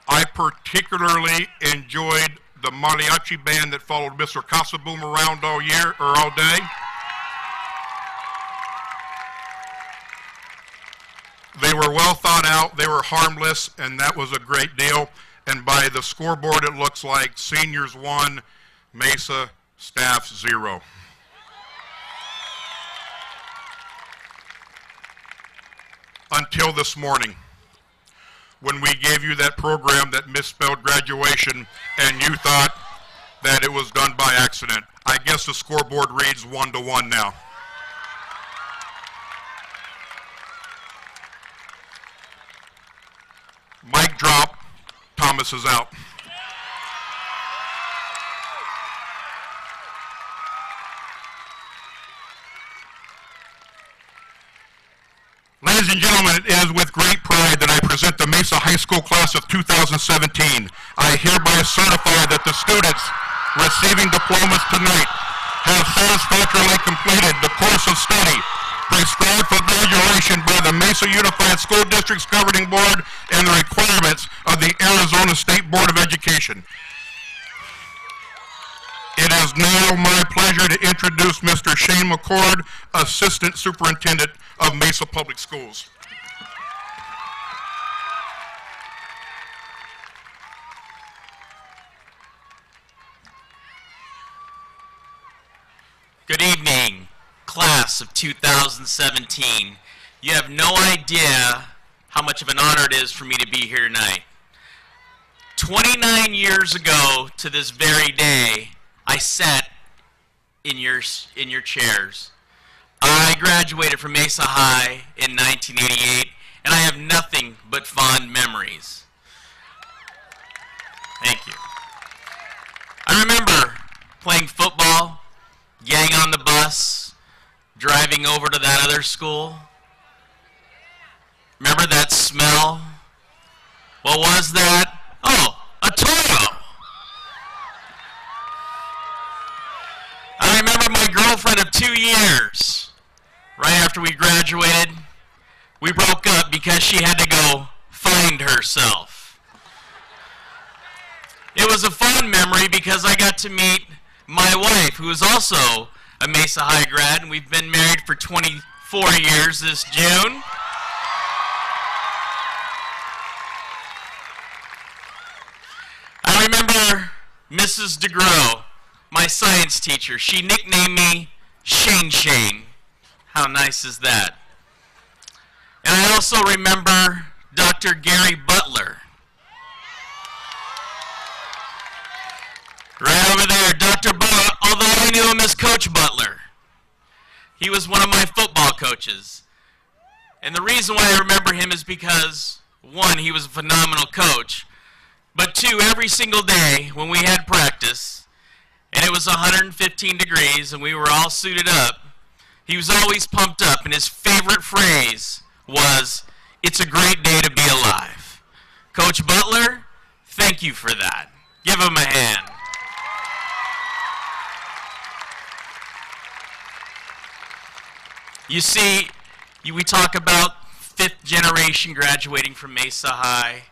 I particularly enjoyed the mariachi band that followed Mr. Casaboom around all year, or all day. They were well thought out, they were harmless, and that was a great deal. And by the scoreboard, it looks like seniors 1, Mesa staff 0. Until this morning, when we gave you that program that misspelled graduation and you thought that it was done by accident. I guess the scoreboard reads 1-1 now. Mic drop, Thomas is out. Ladies and gentlemen, it is with great pride that I present the Mesa High School class of 2017. I hereby certify that the students receiving diplomas tonight have satisfactorily completed the course of study prescribed for graduation by the Mesa Unified School District's Governing Board and the requirements of the Arizona State Board of Education. It is now my pleasure to introduce Mr. Shane McCord, Assistant Superintendent of Mesa Public Schools. Good evening, class of 2017. You have no idea how much of an honor it is for me to be here tonight. 29 years ago to this very day, I sat in your chairs. I graduated from Mesa High in 1988, and I have nothing but fond memories. Thank you. I remember playing football, getting on the bus, driving over to that other school. Remember that smell? What was that? Oh, a Toro. I remember my girlfriend of 2 years. Right after we graduated, we broke up because she had to go find herself. It was a fun memory because I got to meet my wife, who is also a Mesa High grad, and we've been married for 24 years this June. I remember Mrs. DeGrow, my science teacher. She nicknamed me Shane Shane. How nice is that? And I also remember Dr. Gary Butler. Right over there, Dr. Butler, although I knew him as Coach Butler. He was one of my football coaches. And the reason why I remember him is because, one, he was a phenomenal coach, but two, every single day when we had practice, and it was 115 degrees and we were all suited up, he was always pumped up, and his favorite phrase was, "It's a great day to be alive." Coach Butler, thank you for that. Give him a hand. You see, we talk about fifth generation graduating from Mesa High.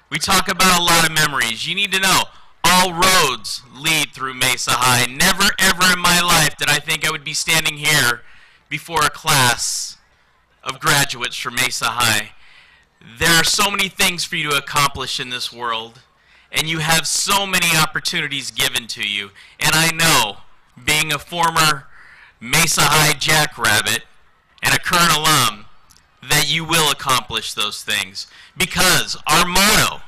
We talk about a lot of memories. You need to know, all roads lead through Mesa High. Never ever in my life did I think I would be standing here before a class of graduates from Mesa High. There are so many things for you to accomplish in this world, and you have so many opportunities given to you. And I know, being a former Mesa High Jackrabbit and a current alum, that you will accomplish those things, because our motto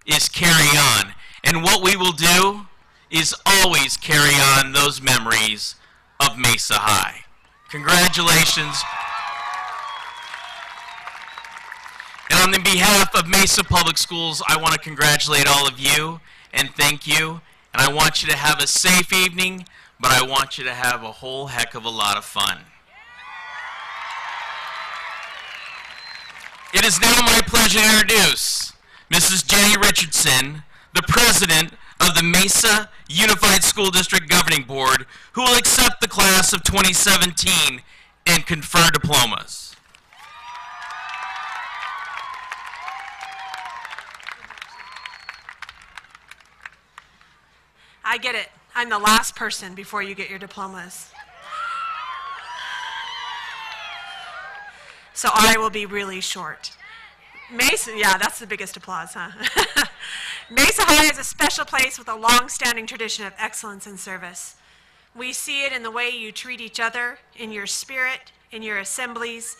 is carry on. And what we will do is always carry on those memories of Mesa High. Congratulations. And on the behalf of Mesa Public Schools, I want to congratulate all of you and thank you. And I want you to have a safe evening, but I want you to have a whole heck of a lot of fun. It is now my pleasure to introduce Mrs. Jenny Richardson, the president of the Mesa Unified School District Governing Board, who will accept the class of 2017 and confer diplomas. I get it. I'm the last person before you get your diplomas. So I will be really short. Mesa, yeah, that's the biggest applause, huh? Mesa High is a special place with a long-standing tradition of excellence and service. We see it in the way you treat each other, in your spirit, in your assemblies,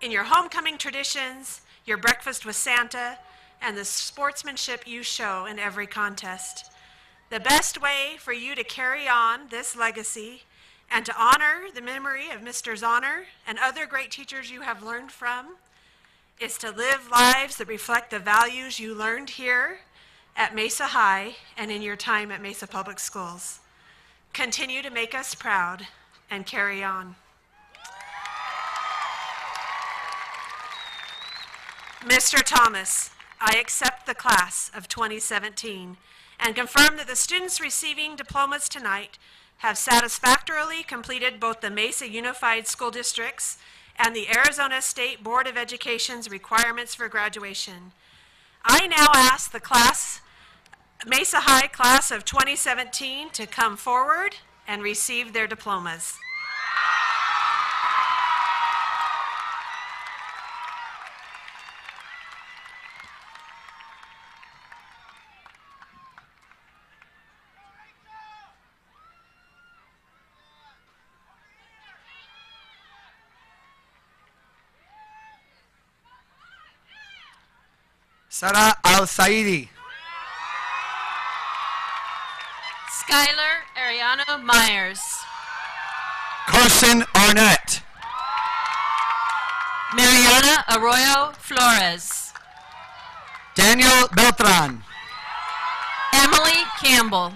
in your homecoming traditions, your breakfast with Santa, and the sportsmanship you show in every contest. The best way for you to carry on this legacy and to honor the memory of Mr. Zahner and other great teachers you have learned from is to live lives that reflect the values you learned here at Mesa High and in your time at Mesa Public Schools. Continue to make us proud and carry on. Mr. Thomas, I accept the class of 2017 and confirm that the students receiving diplomas tonight have satisfactorily completed both the Mesa Unified School District's and the Arizona State Board of Education's requirements for graduation. I now ask the Mesa High class of 2017 to come forward and receive their diplomas. Sara Al-Saidi. Skylar Ariano Myers. Carson Arnett. Mariana Arroyo Flores. Daniel Beltran. Emily Campbell.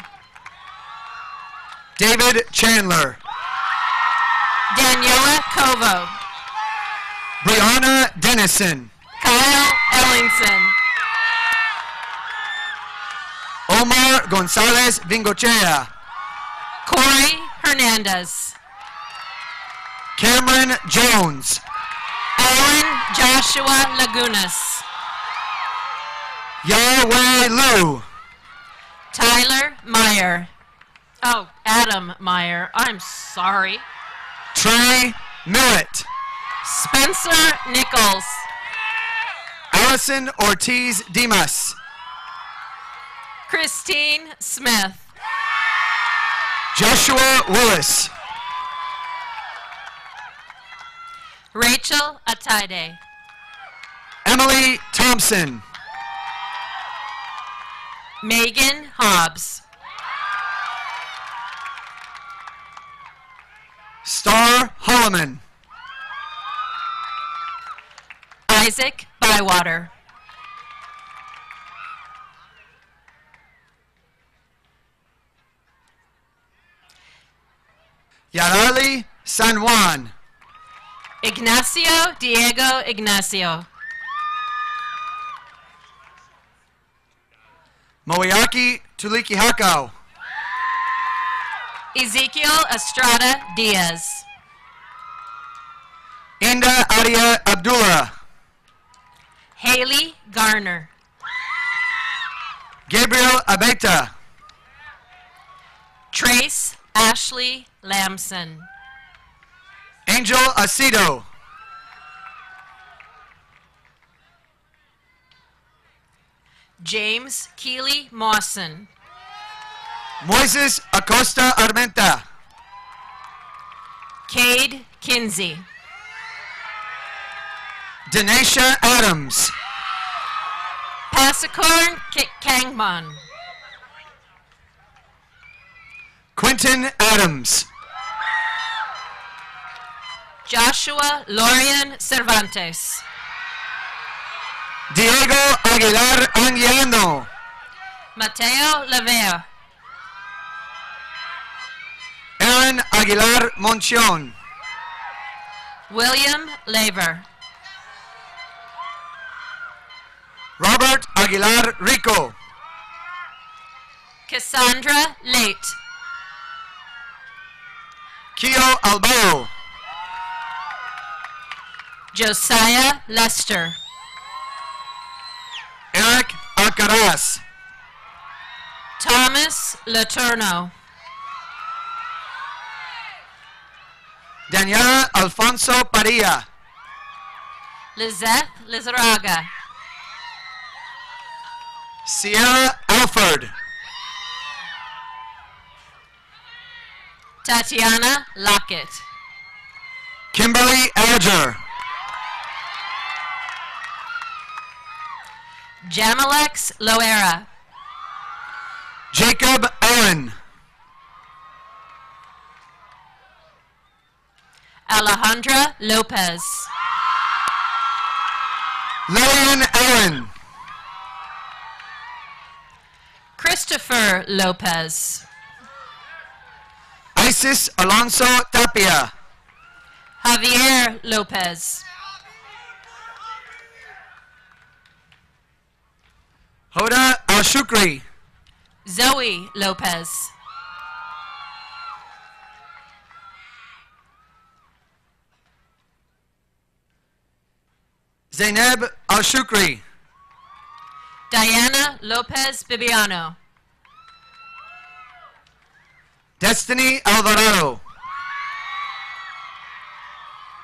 David Chandler. Daniela Covo. Brianna Dennison. Kyle Ellingson. Omar Gonzalez Vingochea. Corey Hernandez. Cameron Jones. Owen Joshua Lagunas. Yahweh Liu. Tyler Meyer. Oh, Adam Meyer. I'm sorry. Trey Millett. Spencer Nichols. Allison Ortiz Dimas. Christine Smith. Joshua Willis. Rachel Ataide. Emily Thompson. Megan Hobbs. Star Holloman. Isaac Bywater. Yarali San Juan. Ignacio Diego Ignacio. Moeaki Tulikihakau. Ezekiel Estrada Diaz. Inda Aria Abdullah. Haley Garner. Gabriel Abeta. Trace Ashley Lamson. Angel Acedo. James Keeley Mawson. Moises Acosta Armenta. Cade Kinsey. Denisha Adams. Pasakorn Kangman. Quentin Adams. Joshua Lorian Cervantes. Diego Aguilar Anguiano. Mateo Lavea. Aaron Aguilar Monchon. William Laver. Robert Aguilar Rico. Cassandra Late. Kio Albao. Josiah Lester. Eric Alcaraz. Thomas Laturno. Daniela Alfonso Padilla. Lizeth Lizaraga. Sierra Alford. Tatiana Lockett. Kimberly Alger. Jamalex Loera. Jacob Allen. Alejandra Lopez. Lillian Allen. Christopher Lopez. Isis Alonso Tapia. Javier Lopez. Hoda Al-Shukri. Zoe Lopez. Zainab Al-Shukri. Diana Lopez Bibiano. Destiny Alvarado.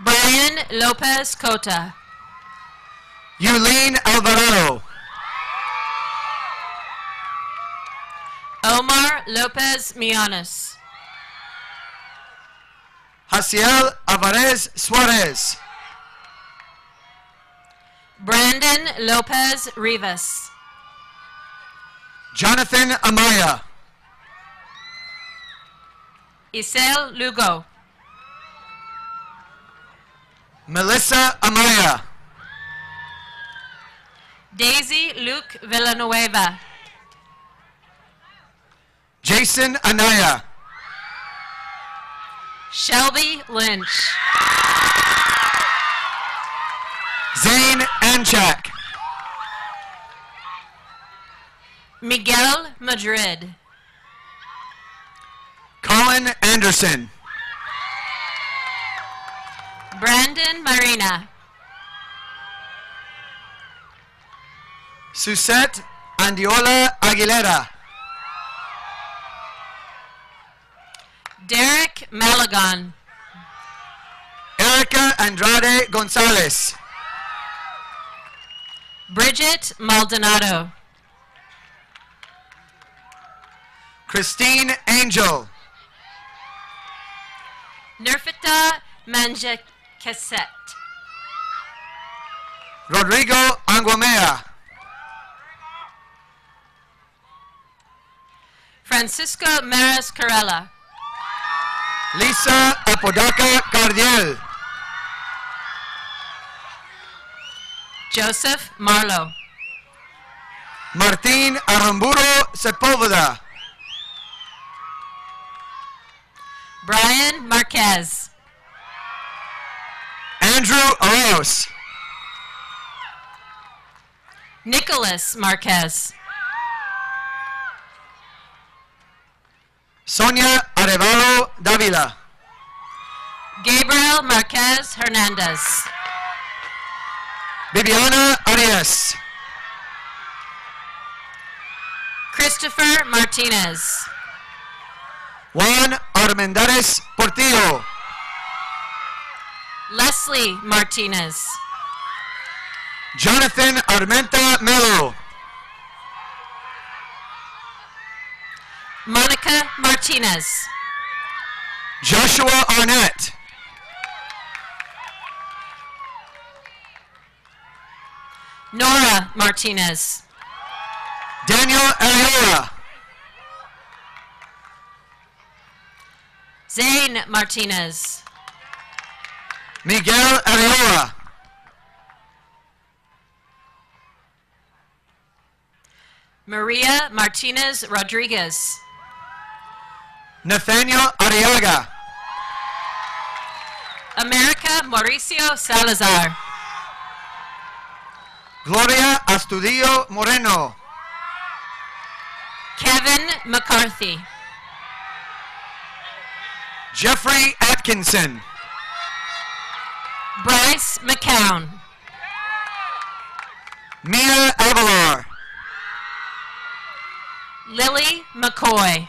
Brian Lopez Cota. Yulene Alvarado. Omar Lopez Mianes. Haciel Alvarez Suarez. Brandon Lopez Rivas. Jonathan Amaya. Isel Lugo. Melissa Amaya. Daisy Luke Villanueva. Jason Anaya. Shelby Lynch. Zane Anchak. Miguel Madrid. Colin Anderson. Brandon Marina. Susette Andiola Aguilera. Derek Malagon. Erica Andrade Gonzalez. Bridget Maldonado. Christine Angel. Nerfita Manja Cassette. Rodrigo Anguamea. Francisco Maris Carella. Lisa Apodaca Cardiel. Joseph Marlowe. Martín Aramburo Sepúlveda. Brian Marquez. Andrew Aros. Nicholas Marquez. Sonia Arevalo Davila. Gabriel Marquez Hernandez. Viviana Arias. Christopher Martinez. Juan Armendares Portillo. Leslie Martinez. Jonathan Armenta Melo. Monica Martinez. Joshua Arnett. Nora Martinez. Daniel Ariola. Zane Martinez. Miguel Ariola. Maria Martinez Rodriguez. Nathaniel Arriaga. America Mauricio Salazar. Gloria Astudillo Moreno. Kevin McCarthy. Jeffrey Atkinson. Bryce McCown. Mia Avalar. Lily McCoy.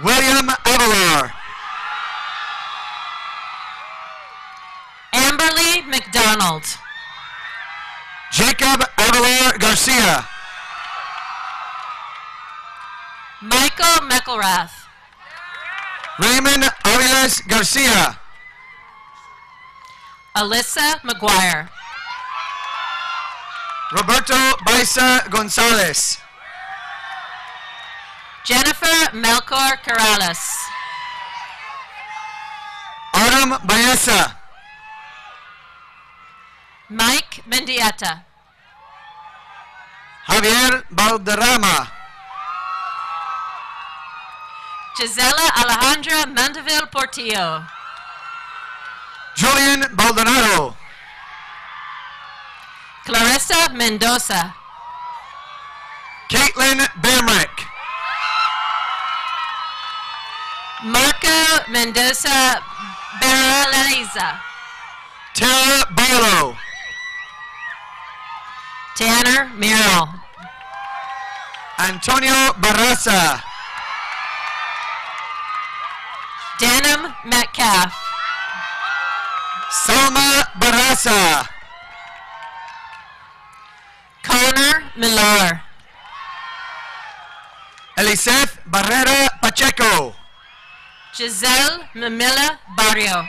William Avalar. Amberly McDonald. Jacob Avalar Garcia. Michael McElrath. Raymond Arias Garcia. Alyssa McGuire. Roberto Baisa Gonzalez. Jennifer Melchor Corrales. Autumn Baeza. Mike Mendieta. Javier Valderrama. Gisela Alejandra Mandeville Portillo. Julian Baldonado. Clarissa Mendoza. Caitlin Bamrick. Marco Mendoza Baraleza. Tara Barlow. Tanner Merrill. Antonio Barraza. Denham Metcalf. Salma Barraza. Connor Millar. Eliseth Barrera Pacheco. Giselle Mamila Barrio.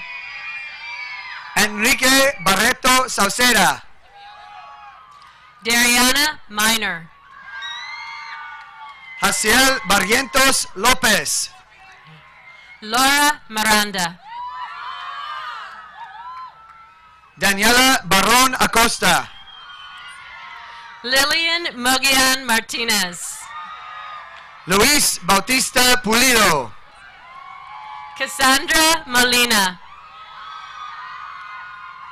Enrique Barreto Sauceda. Dariana Minor. Jaciel Barrientos Lopez. Laura Miranda. Daniela Barron Acosta. Lillian Mogian Martinez. Luis Bautista Pulido. Cassandra Molina.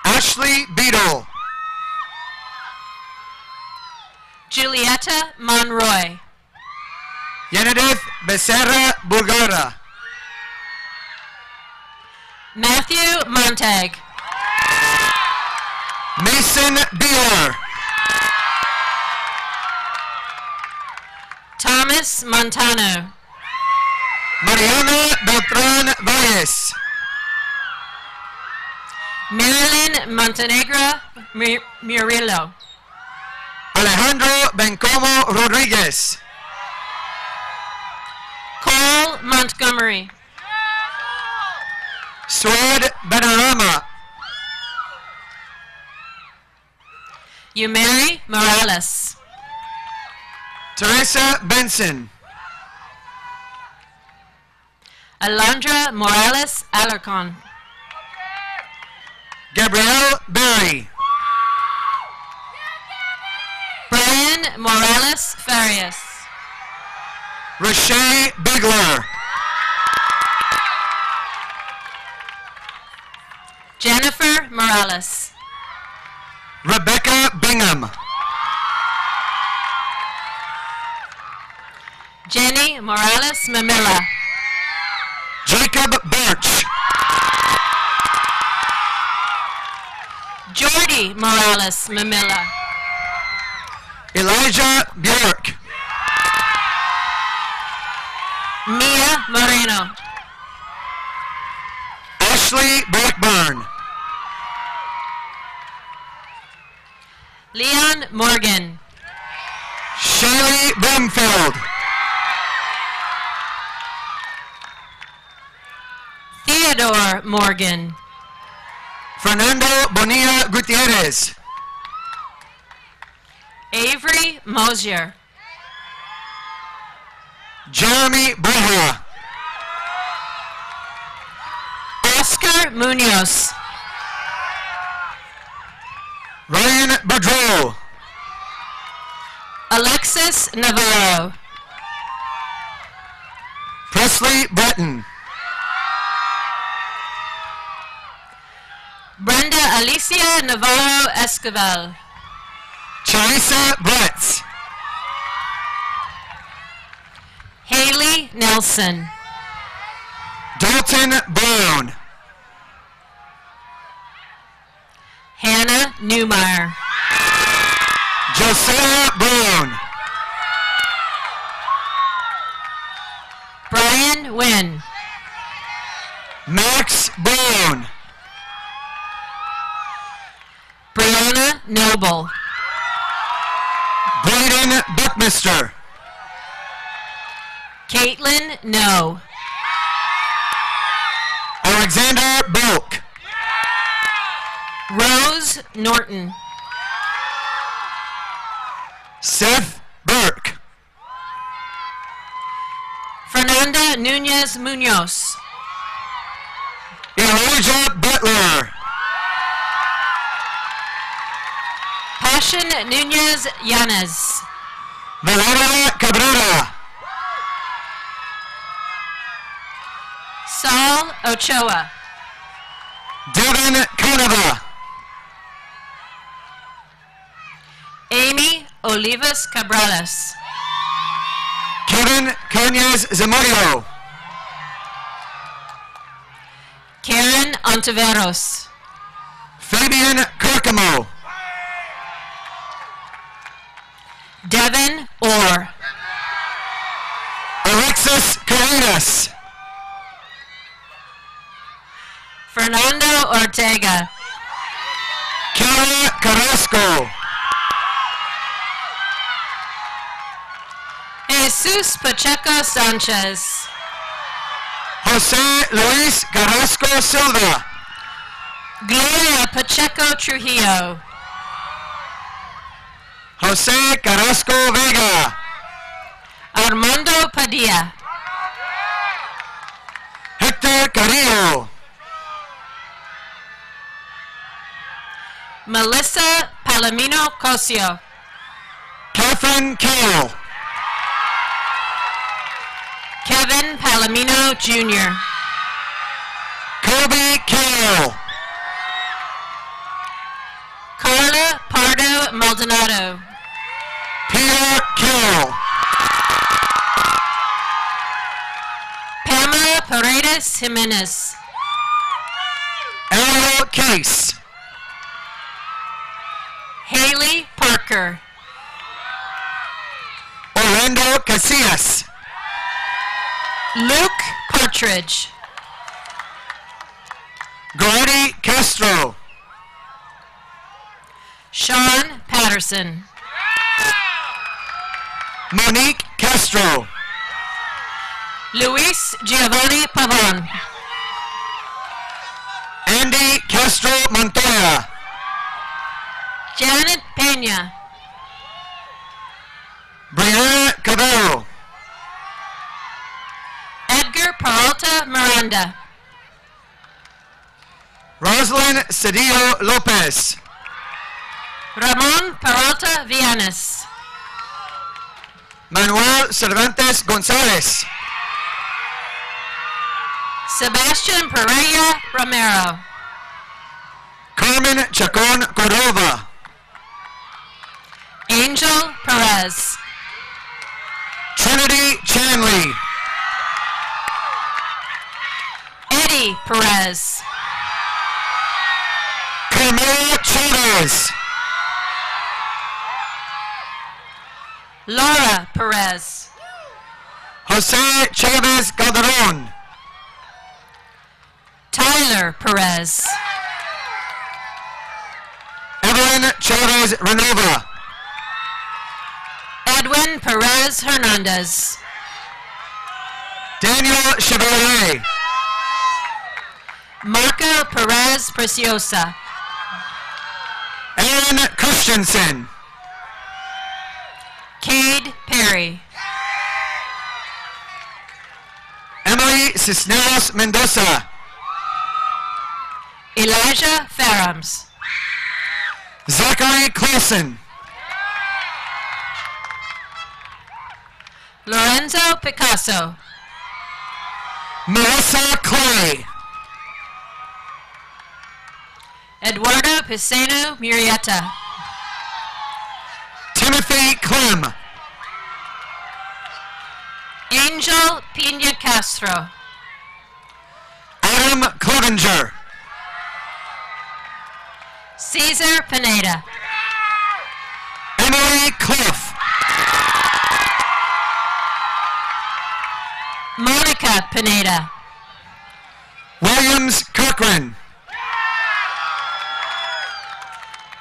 Ashley Beadle. Julieta Monroy. Yenedith Becerra Bulgara. Matthew Montag. Mason Beeler. Thomas Montano. Mariana Beltran Valles. Marilyn Montenegro Murillo. Alejandro Bencomo Rodriguez. Cole Montgomery. Sued Benarama. Yumeri Morales. Teresa Benson. Alondra Morales Alarcon. Gabrielle Berry. Brian Morales Farias. Rashay Bigler. Jennifer Morales. Rebecca Bingham. Jenny Morales Mamila. Jacob Birch. Jordy Morales Mamila. Elijah Bjork. Mia Moreno. Ashley Blackburn. Leon Morgan. Shaylee Brimfield. Theodore Morgan. Fernando Bonilla Gutierrez. Avery Mosier. Jeremy Baja. Oscar Munoz. Ryan Boudreau. Alexis Navarro. Presley Breton. Brenda Alicia Navarro Escobar. Teresa Bretz. Haley Nelson. Dalton Brown. Hannah Newmeyer. Josiah Brown. Brian Wynn. Max Brown. Brianna Noble. Braden Buckmister. Caitlin No. Alexander Bulk. Rose Norton. Seth Burke. Fernanda Nunez Munoz. Elijah Butler. Passion Nunez Yanez. Valeria Cabrera. Saul Ochoa. Devin Canova. Amy Olivas Cabrales. Kevin Cañas Zamudio. Karen Ontiveros. Fabian Carcamo. Devin Orr. Alexis Carinas. Fernando Ortega. Kara Carrasco. Jesus Pacheco Sanchez. Jose Luis Carrasco Silva. Gloria Pacheco Trujillo. Jose Carrasco Vega. Armando Padilla. Hector Carrillo. Melissa Palomino Cosio. Catherine Kale. Kevin Palomino Jr. Kobe Kale. Carla Pardo Maldonado. Peter Kale. Pamela Paredes Jimenez. Ariel Case. Haley Parker. Orlando Casillas. Luke Partridge. Grady Castro. Sean Patterson. Monique Castro. Luis Giovanni Pavon. Andy Castro Montoya. Janet Pena. Brianna Cabello. Edgar Peralta Miranda. Roslyn Cedillo Lopez. Ramon Peralta Villanes. Manuel Cervantes Gonzalez. Sebastian Pereira Romero. Carmen Chacon Cordova. Angel Perez. Trinity Chanley. Eddie Perez. Camila Chavez. Laura Perez. Jose Chavez Calderon. Tyler Perez. Evelyn Chavez Renova. Edwin Perez Hernandez. Daniel Chevalier. Marco Perez Preciosa. Aaron Christensen. Cade Perry. Emily Cisneros Mendoza. Elijah Farams. Zachary Clausen. Lorenzo Picasso. Melissa Clay. Eduardo Pisano Murieta. Timothy Clem. Angel Pina Castro. Adam Clevenger. Cesar Pineda. Emily Clough. Monica Pineda. Williams Cochran.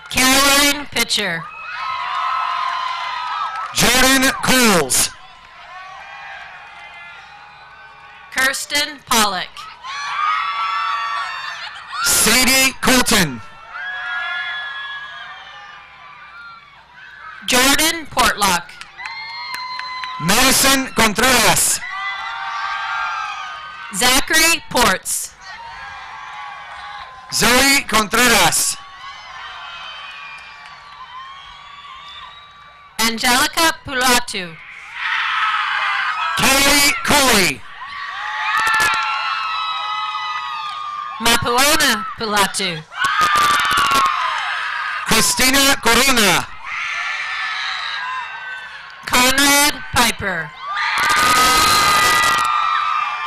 Caroline Pitcher. Jordan Coles. Kirsten Pollock. Sadie Colton. Jordan Portlock. Madison Contreras. Zachary Ports. Zoe Contreras. Angelica Pulatu. Kelly Cooley. Mapuana Pulatu. Christina Corona. Conrad Piper.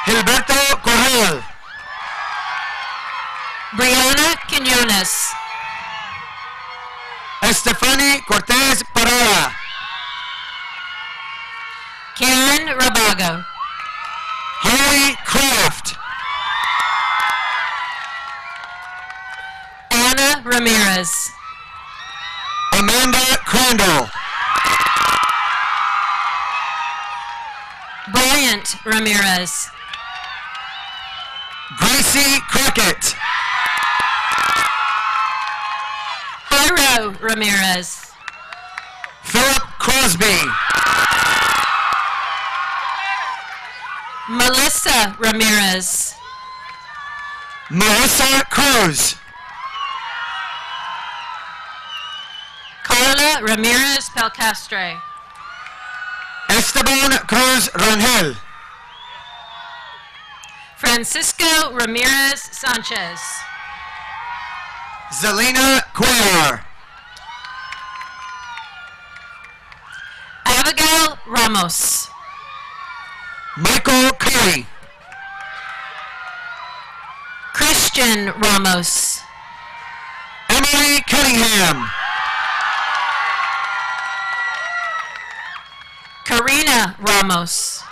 Gilberto Corral. Brianna Quinones. Estefany Cortez Parada. Karen Rabago. Holly Kraft. Anna Ramirez. Amanda Crandall. Bryant Ramirez. Gracie Crockett. Jairo Ramirez. Philip Crosby. Melissa Ramirez. Melissa Cruz. Carla Ramirez Pelcastre. Esteban Cruz Rangel. Francisco Ramirez Sanchez. Zelina Cuellar. Abigail Ramos. Michael Curry. Christian Ramos. Emily Cunningham. Karina Ramos.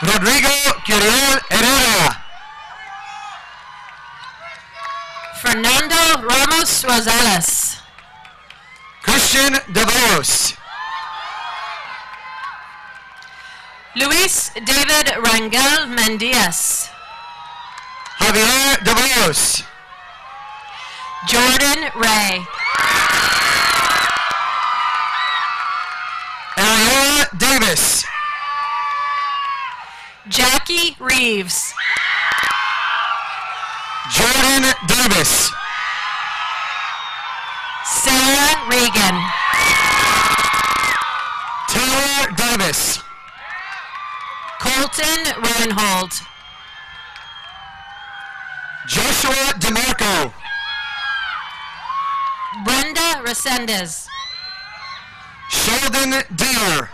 Rodrigo Curiel Herrera. Fernando Ramos Rosales. Christian DeVos. Luis David Rangel Mendias. Javier DeVos. Jordan Ray. Ariella Davis. Jackie Reeves. Jordan Davis. Sarah Regan. Taylor Davis. Colton Reinhold. Joshua DeMarco. Brenda Resendez. Sheldon Deere.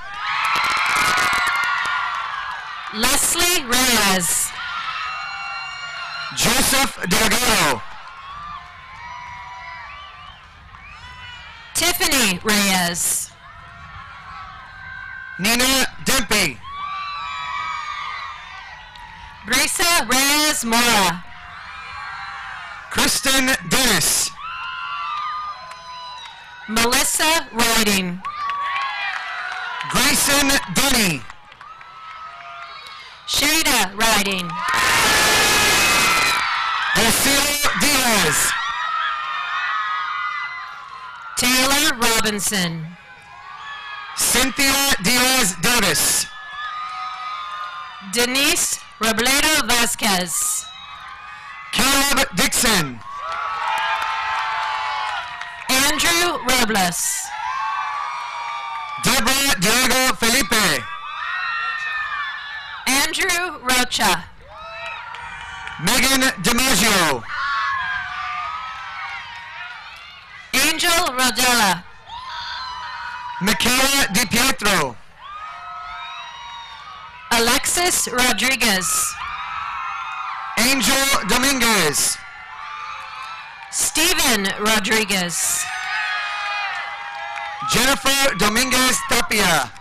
Leslie Reyes. Joseph Delgado. Tiffany Reyes. Nina Dempey. Brisa Reyes Mora. Kristen Dennis. Melissa Riding. Grayson Denny. Shada Riding. Lucille Diaz. Taylor Robinson. Cynthia Diaz Davis. Denise Robledo Vasquez. Caleb Dixon. Andrew Robles. Deborah Diego Felipe. Andrew Rocha. Megan DiMaggio. Angel Rodella. Michaela DiPietro. Alexis Rodriguez. Angel Dominguez. Steven Rodriguez. Jennifer Dominguez Tapia.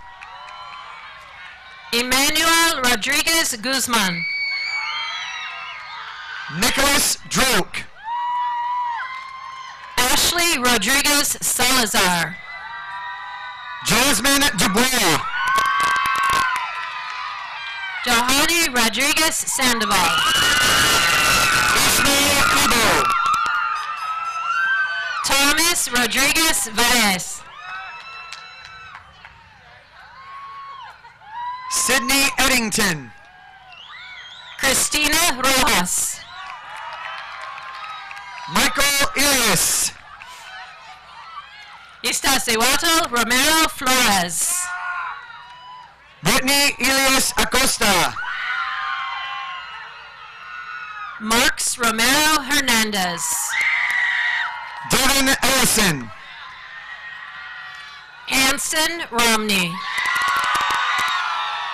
Emmanuel Rodriguez Guzman. Nicholas Droke. Ashley Rodriguez Salazar. Jasmine Dubois. Johanny Rodriguez Sandoval. Ismael Ibo. Thomas Rodriguez Valles. Sydney Eddington. Christina Rojas. Michael Ilias. Iztaccíhuatl Romero Flores. Brittany Ilias Acosta. Marks Romero Hernandez. Devin Ellison. Anson Romney.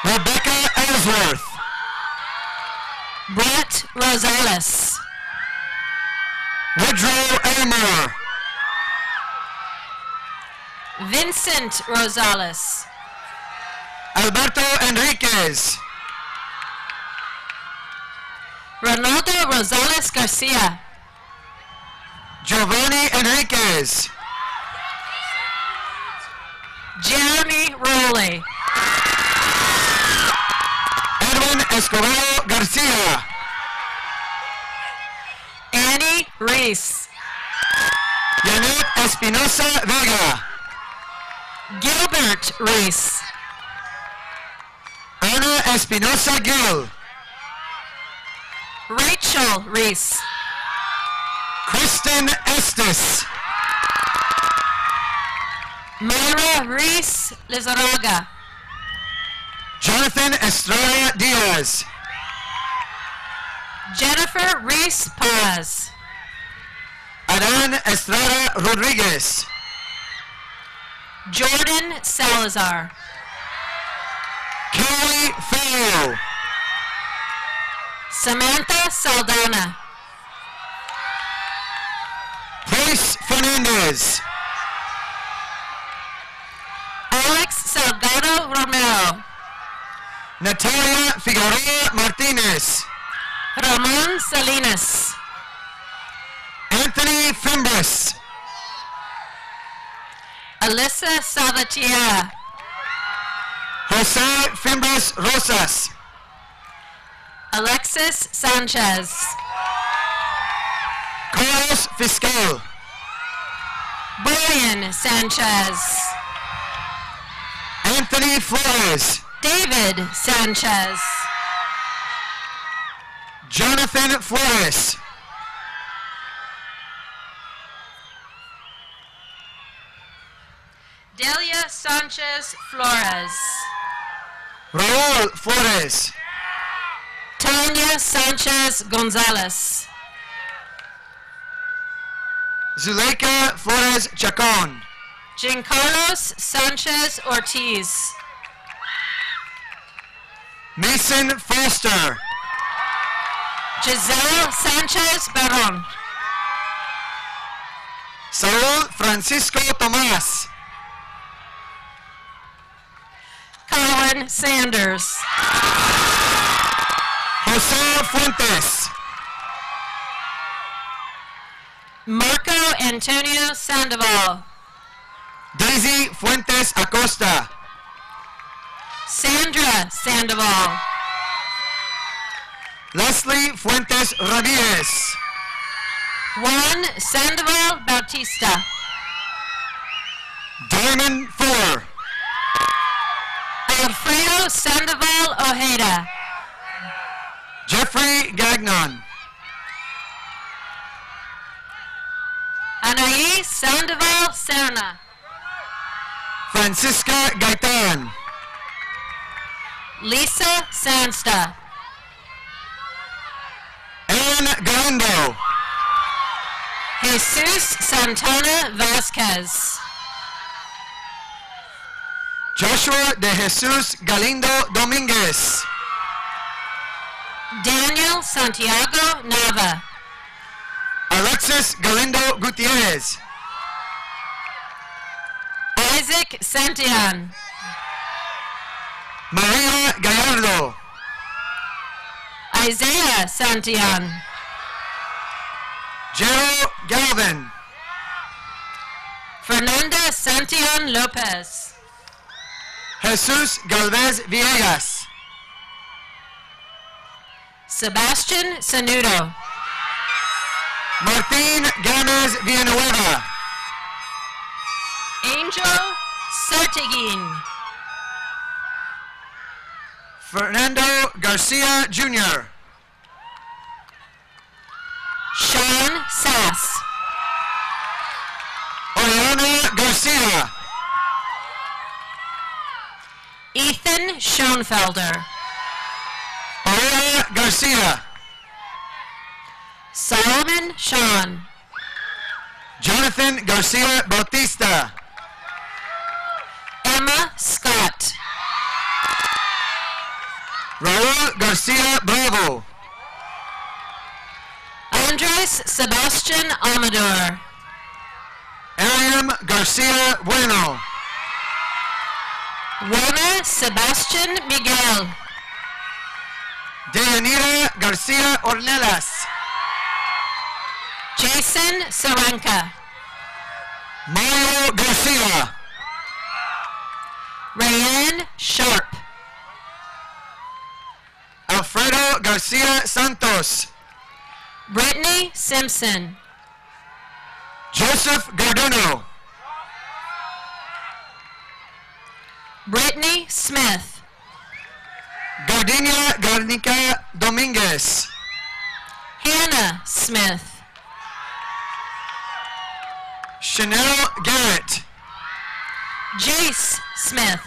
Rebecca Ellsworth. Brett Rosales. Woodrow Elmore. Vincent Rosales. Alberto Enriquez. Ronaldo Rosales Garcia. Giovanni Enriquez. Jeremy Rowley. Edwin Escobedo Garcia. Annie Reese. Janet Espinosa Vega. Gilbert Reese. Ana Espinosa Gill. Rachel Reese. Kristen Estes. Myra Reese Lizarraga. Jonathan Estrella Diaz. Jennifer Reese Paz. Adan Estrada Rodriguez. Jordan Salazar. Kelly Farrow. Samantha Saldana. Grace Fernandez. Alex Salgado Romero. Natalia Figueroa Martinez. Ramon Salinas. Anthony Fimbres. Alyssa Salvatierra. Jose Fimbres Rosas. Alexis Sanchez. Carlos Fiscal. Brian Sanchez. Anthony Flores. David Sanchez. Jonathan Flores. Delia Sanchez Flores. Raul Flores. Tanya Sanchez Gonzalez. Zuleika Flores Chacon. Giancarlos Sanchez Ortiz. Mason Foster. Giselle Sanchez Barron. Saúl Francisco Tomás. Colin Sanders. Jose Fuentes. Marco Antonio Sandoval. Daisy Fuentes Acosta. Sandra Sandoval. Leslie Fuentes Ramirez. Juan Sandoval Bautista. Diamond Fuller. Alfredo Sandoval Ojeda. Jeffrey Gagnon. Anaí Sandoval Serna. Francisca Gaitan. Lisa Sansta. Anne Galindo. Jesus Santana Vasquez. Joshua de Jesus Galindo Dominguez. Daniel Santiago Nava. Alexis Galindo Gutierrez. Isaac Santillan. Maria Gallardo. Isaiah Santillan. Jero Galvin. Fernanda Santillan Lopez. Jesus Galvez Villegas. Sebastian Sanudo. Martín Gámez Villanueva. Angel Sartiguin. Fernando Garcia Jr. Sean Sass. Oriana Garcia. Ethan Schoenfelder. Aurora Garcia. Solomon Sean. Jonathan Garcia Bautista. Emma Scott. Raul Garcia Bravo. Andres Sebastian Amador. Ariam Garcia Bueno. Rona Sebastian Miguel. Deyanira Garcia Ornelas. Jason Saranka. Mario Garcia. Rayanne Sharp. Alfredo Garcia Santos. Brittany Simpson. Joseph Garduno. Brittany Smith. Gardenia Garnica Dominguez. Hannah Smith. Chanel Garrett. Jace Smith.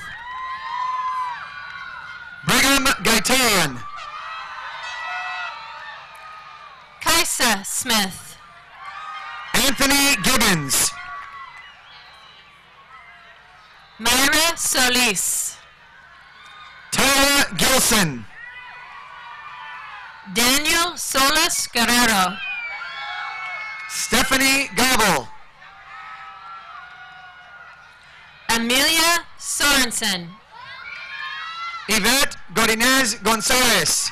Brigham Gaitan. Kaisa Smith. Anthony Gibbons. Myra Solis. Tyler Gilson. Daniel Solis Guerrero. Stephanie Gobble. Amelia Sorensen. Yvette Godinez Gonzalez.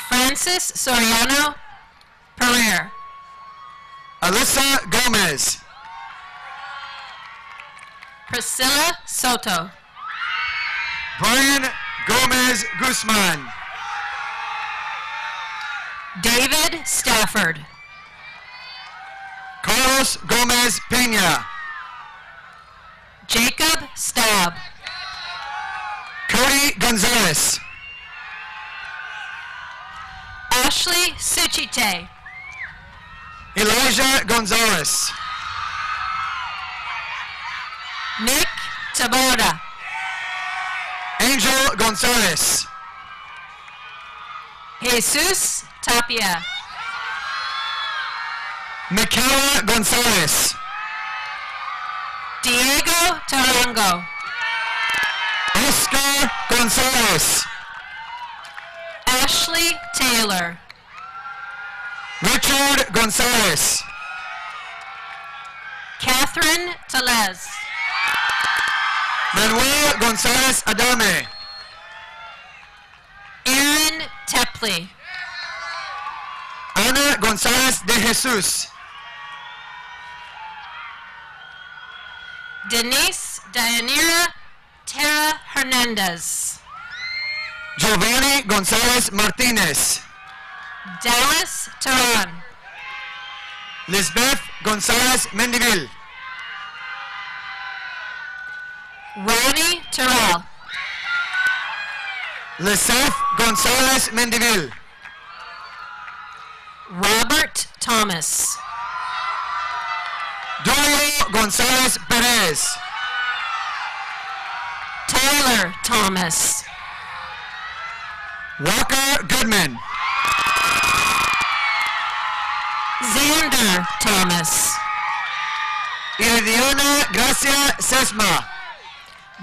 Francis Soriano Pereira. Alyssa Gomez. Priscilla Soto. Brian Gomez Guzman. David Stafford. Carlos Gomez Pena. Jacob Staub. Cody Gonzalez. Ashley Suchite. Elijah Gonzalez. Nick Taboda. Angel Gonzalez. Jesus Tapia. Michaela Gonzalez. Diego Tarango. Oscar Gonzalez. Ashley Taylor. Richard Gonzalez. Catherine Telez. Manuel Gonzalez Adame. Aaron Tepley. Ana Gonzalez de Jesus. Denise Dianira Tara Hernandez. Giovanni Gonzalez Martinez. Dallas Tehran. Lisbeth Gonzalez Mendivil. Ronnie Terrell. Liseth Gonzalez Mendivil. Robert Thomas. Julio Gonzalez Perez. Tyler Thomas. Walker Goodman. Xander Thomas. Iridiana Gracia Sesma.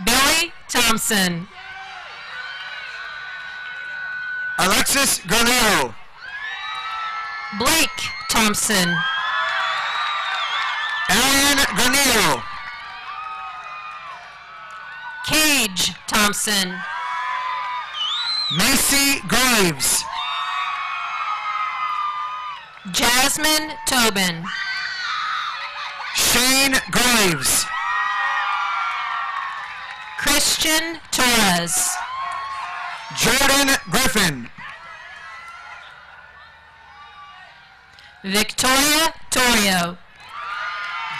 Billy Thompson. Alexis Granero. Blake Thompson. Arian Granero. Cage Thompson. Macy Graves. Jasmine Tobin. Shane Graves. Christian Torres. Jordan Griffin. Victoria Torrio.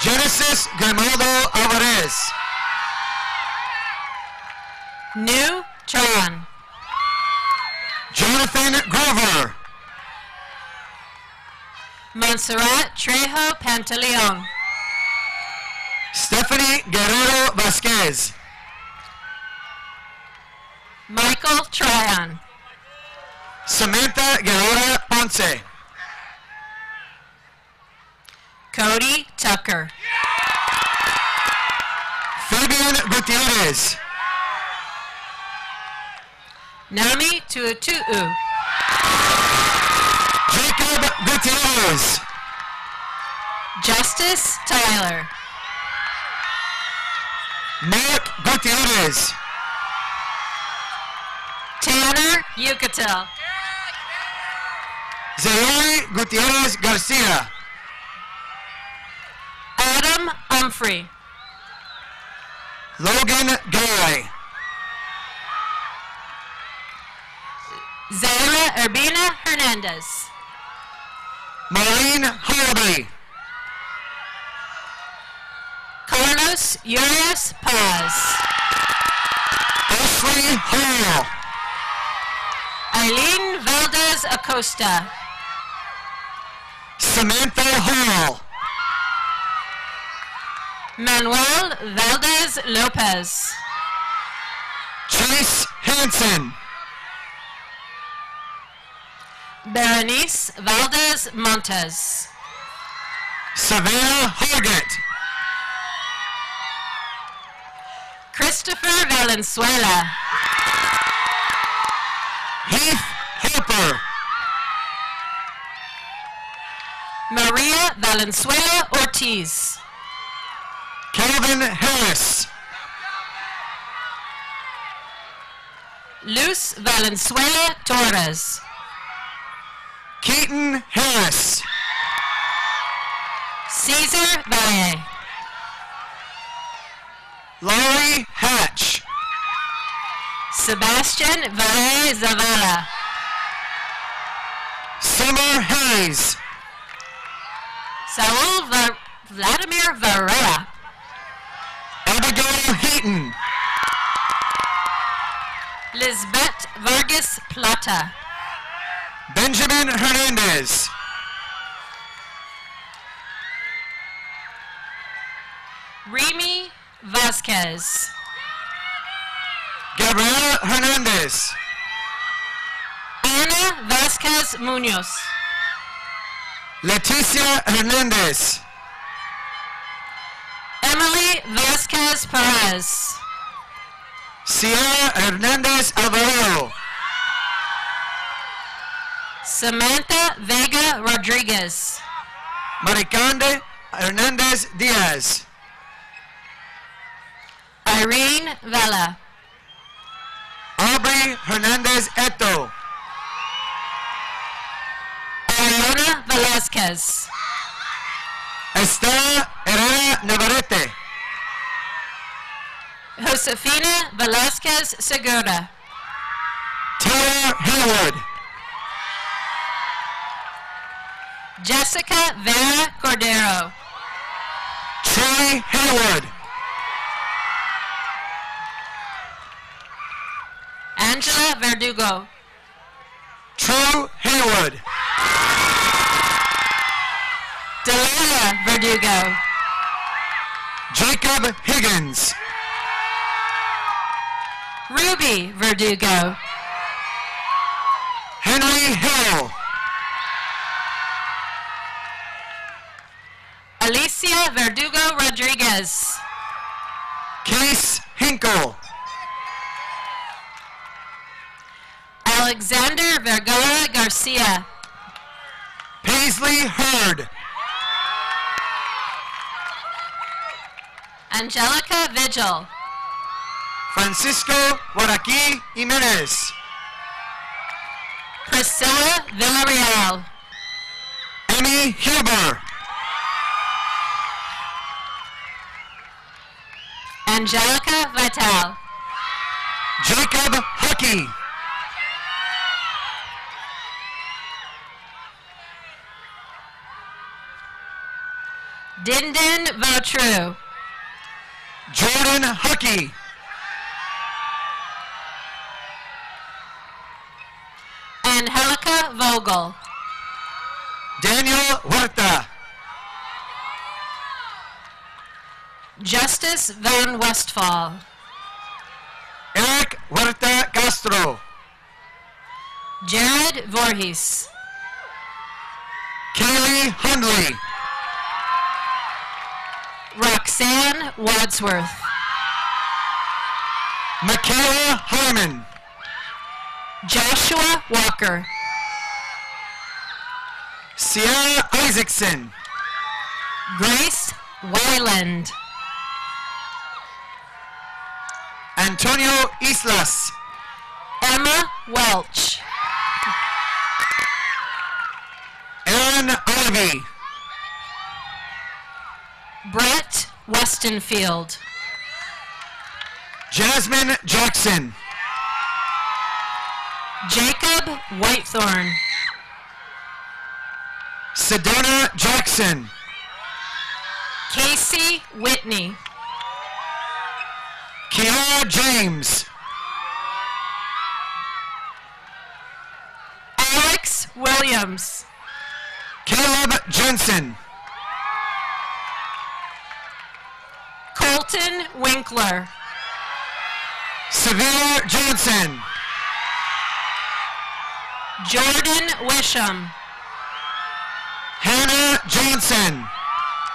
Genesis Grimaldo Alvarez. New Tron. Jonathan Grover. Montserrat Trejo Pantaleon. Stephanie Guerrero Vasquez. Michael Tryon. Samantha Guerrero Ponce. Cody Tucker. Fabian Gutierrez. Nami Tuatu'u. Jacob Gutierrez. Justice Tyler. Mark Gutierrez. Tanner Yucatel. Zairi Gutierrez Garcia. Adam Humphrey. Logan Gay. Zaira Urbina Hernandez. Maureen Harvey. Carlos Urias Paz. Ashley Hall. Eileen Valdez Acosta. Samantha Hall. Manuel Valdez Lopez. Chase Hansen. Berenice Valdez Montes. Savannah Hargett. Christopher Valenzuela. Heath Harper. Maria Valenzuela Ortiz. Calvin Harris. Luz Valenzuela Torres. Keaton Harris. Caesar Valle. Laurie Hatch. Sebastian Valle Zavala. Summer Hayes. Saul Vladimir Varela. Abigail Heaton. Lisbeth Vargas Plata. Benjamin Hernandez. Remy Vasquez. Gabriela Hernandez. Ana Vasquez Munoz. Leticia Hernandez. Emily Vasquez Perez. Sierra Hernandez Alvarado. Samantha Vega Rodriguez. Maricande Hernandez Diaz. Irene Vela. Aubrey Hernandez Eto. Ariana Velasquez. Estela Herrera Navarrete. Josefina Velasquez Segura. Taylor Hayward. Jessica Vera Cordero. Troy Hayward. Angela Verdugo. True Hayward. Delilah Verdugo. Jacob Higgins. Ruby Verdugo. Henry Hill. Alicia Verdugo Rodriguez. Case Hinkle. Alexander Vergara Garcia. Paisley Hurd. Angelica Vigil. Francisco Guaraqui Jimenez. Priscilla Villarreal. Amy Huber. Angelica Vital. Jacob Huckey. Dindin Vautru. Jordan Huckey. Angelica Vogel. Daniel Huerta. Justice Van Westphal. Eric Huerta Castro. Jared Voorhees. Kaylee Hundley. Roxanne Wadsworth. Michaela Harmon. Joshua Walker. Sierra Isaacson. Grace Wyland. Antonio Islas. Emma Welch. Aaron Ivy. Brett Westonfield. Jasmine Jackson. Jacob Whitethorn. Sedona Jackson. Casey Whitney. Kiara James. Alex Williams. Caleb Jensen. Colton Winkler. Severe Johnson. Jordan Wisham. Hannah Johnson.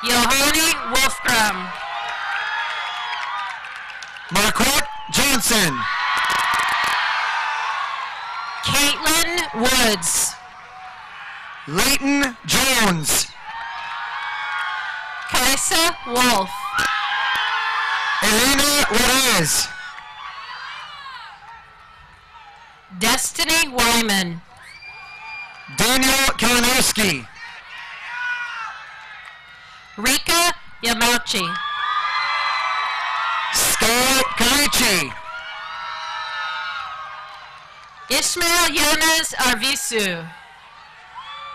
Yohani Wolfgram. Marquette Johnson. Caitlin Woods. Leighton Jones. Kaisa Wolf. Elena Juarez. Destiny Wyman. Daniel Kalinowski. Rika Yamauchi. Sky Kaichi. Ishmael Yonas Arvisu.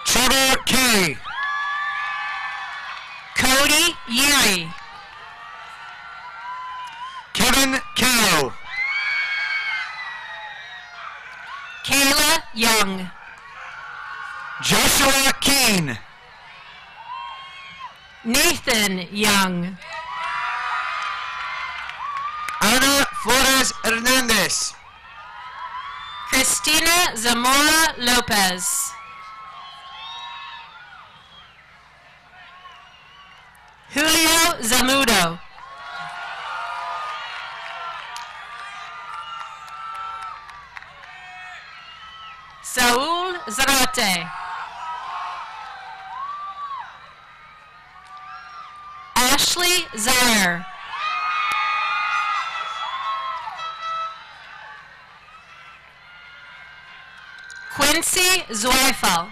Trevor Kay. Cody Yeri. Kevin Kao. Kayla Young. Joshua Keene. Nathan Young. Ana Flores Hernandez. Christina Zamora Lopez. Julio Zamudo. Saul Zarate. Ashley Zaire. Quincy Zweifel.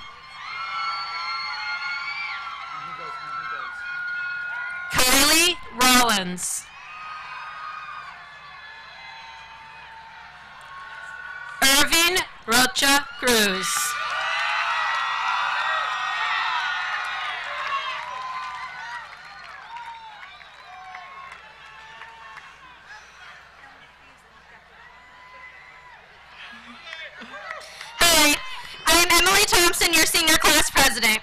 Kylie Rollins. Irving Rocha Cruz. Hi, I am Emily Thompson, your senior class president.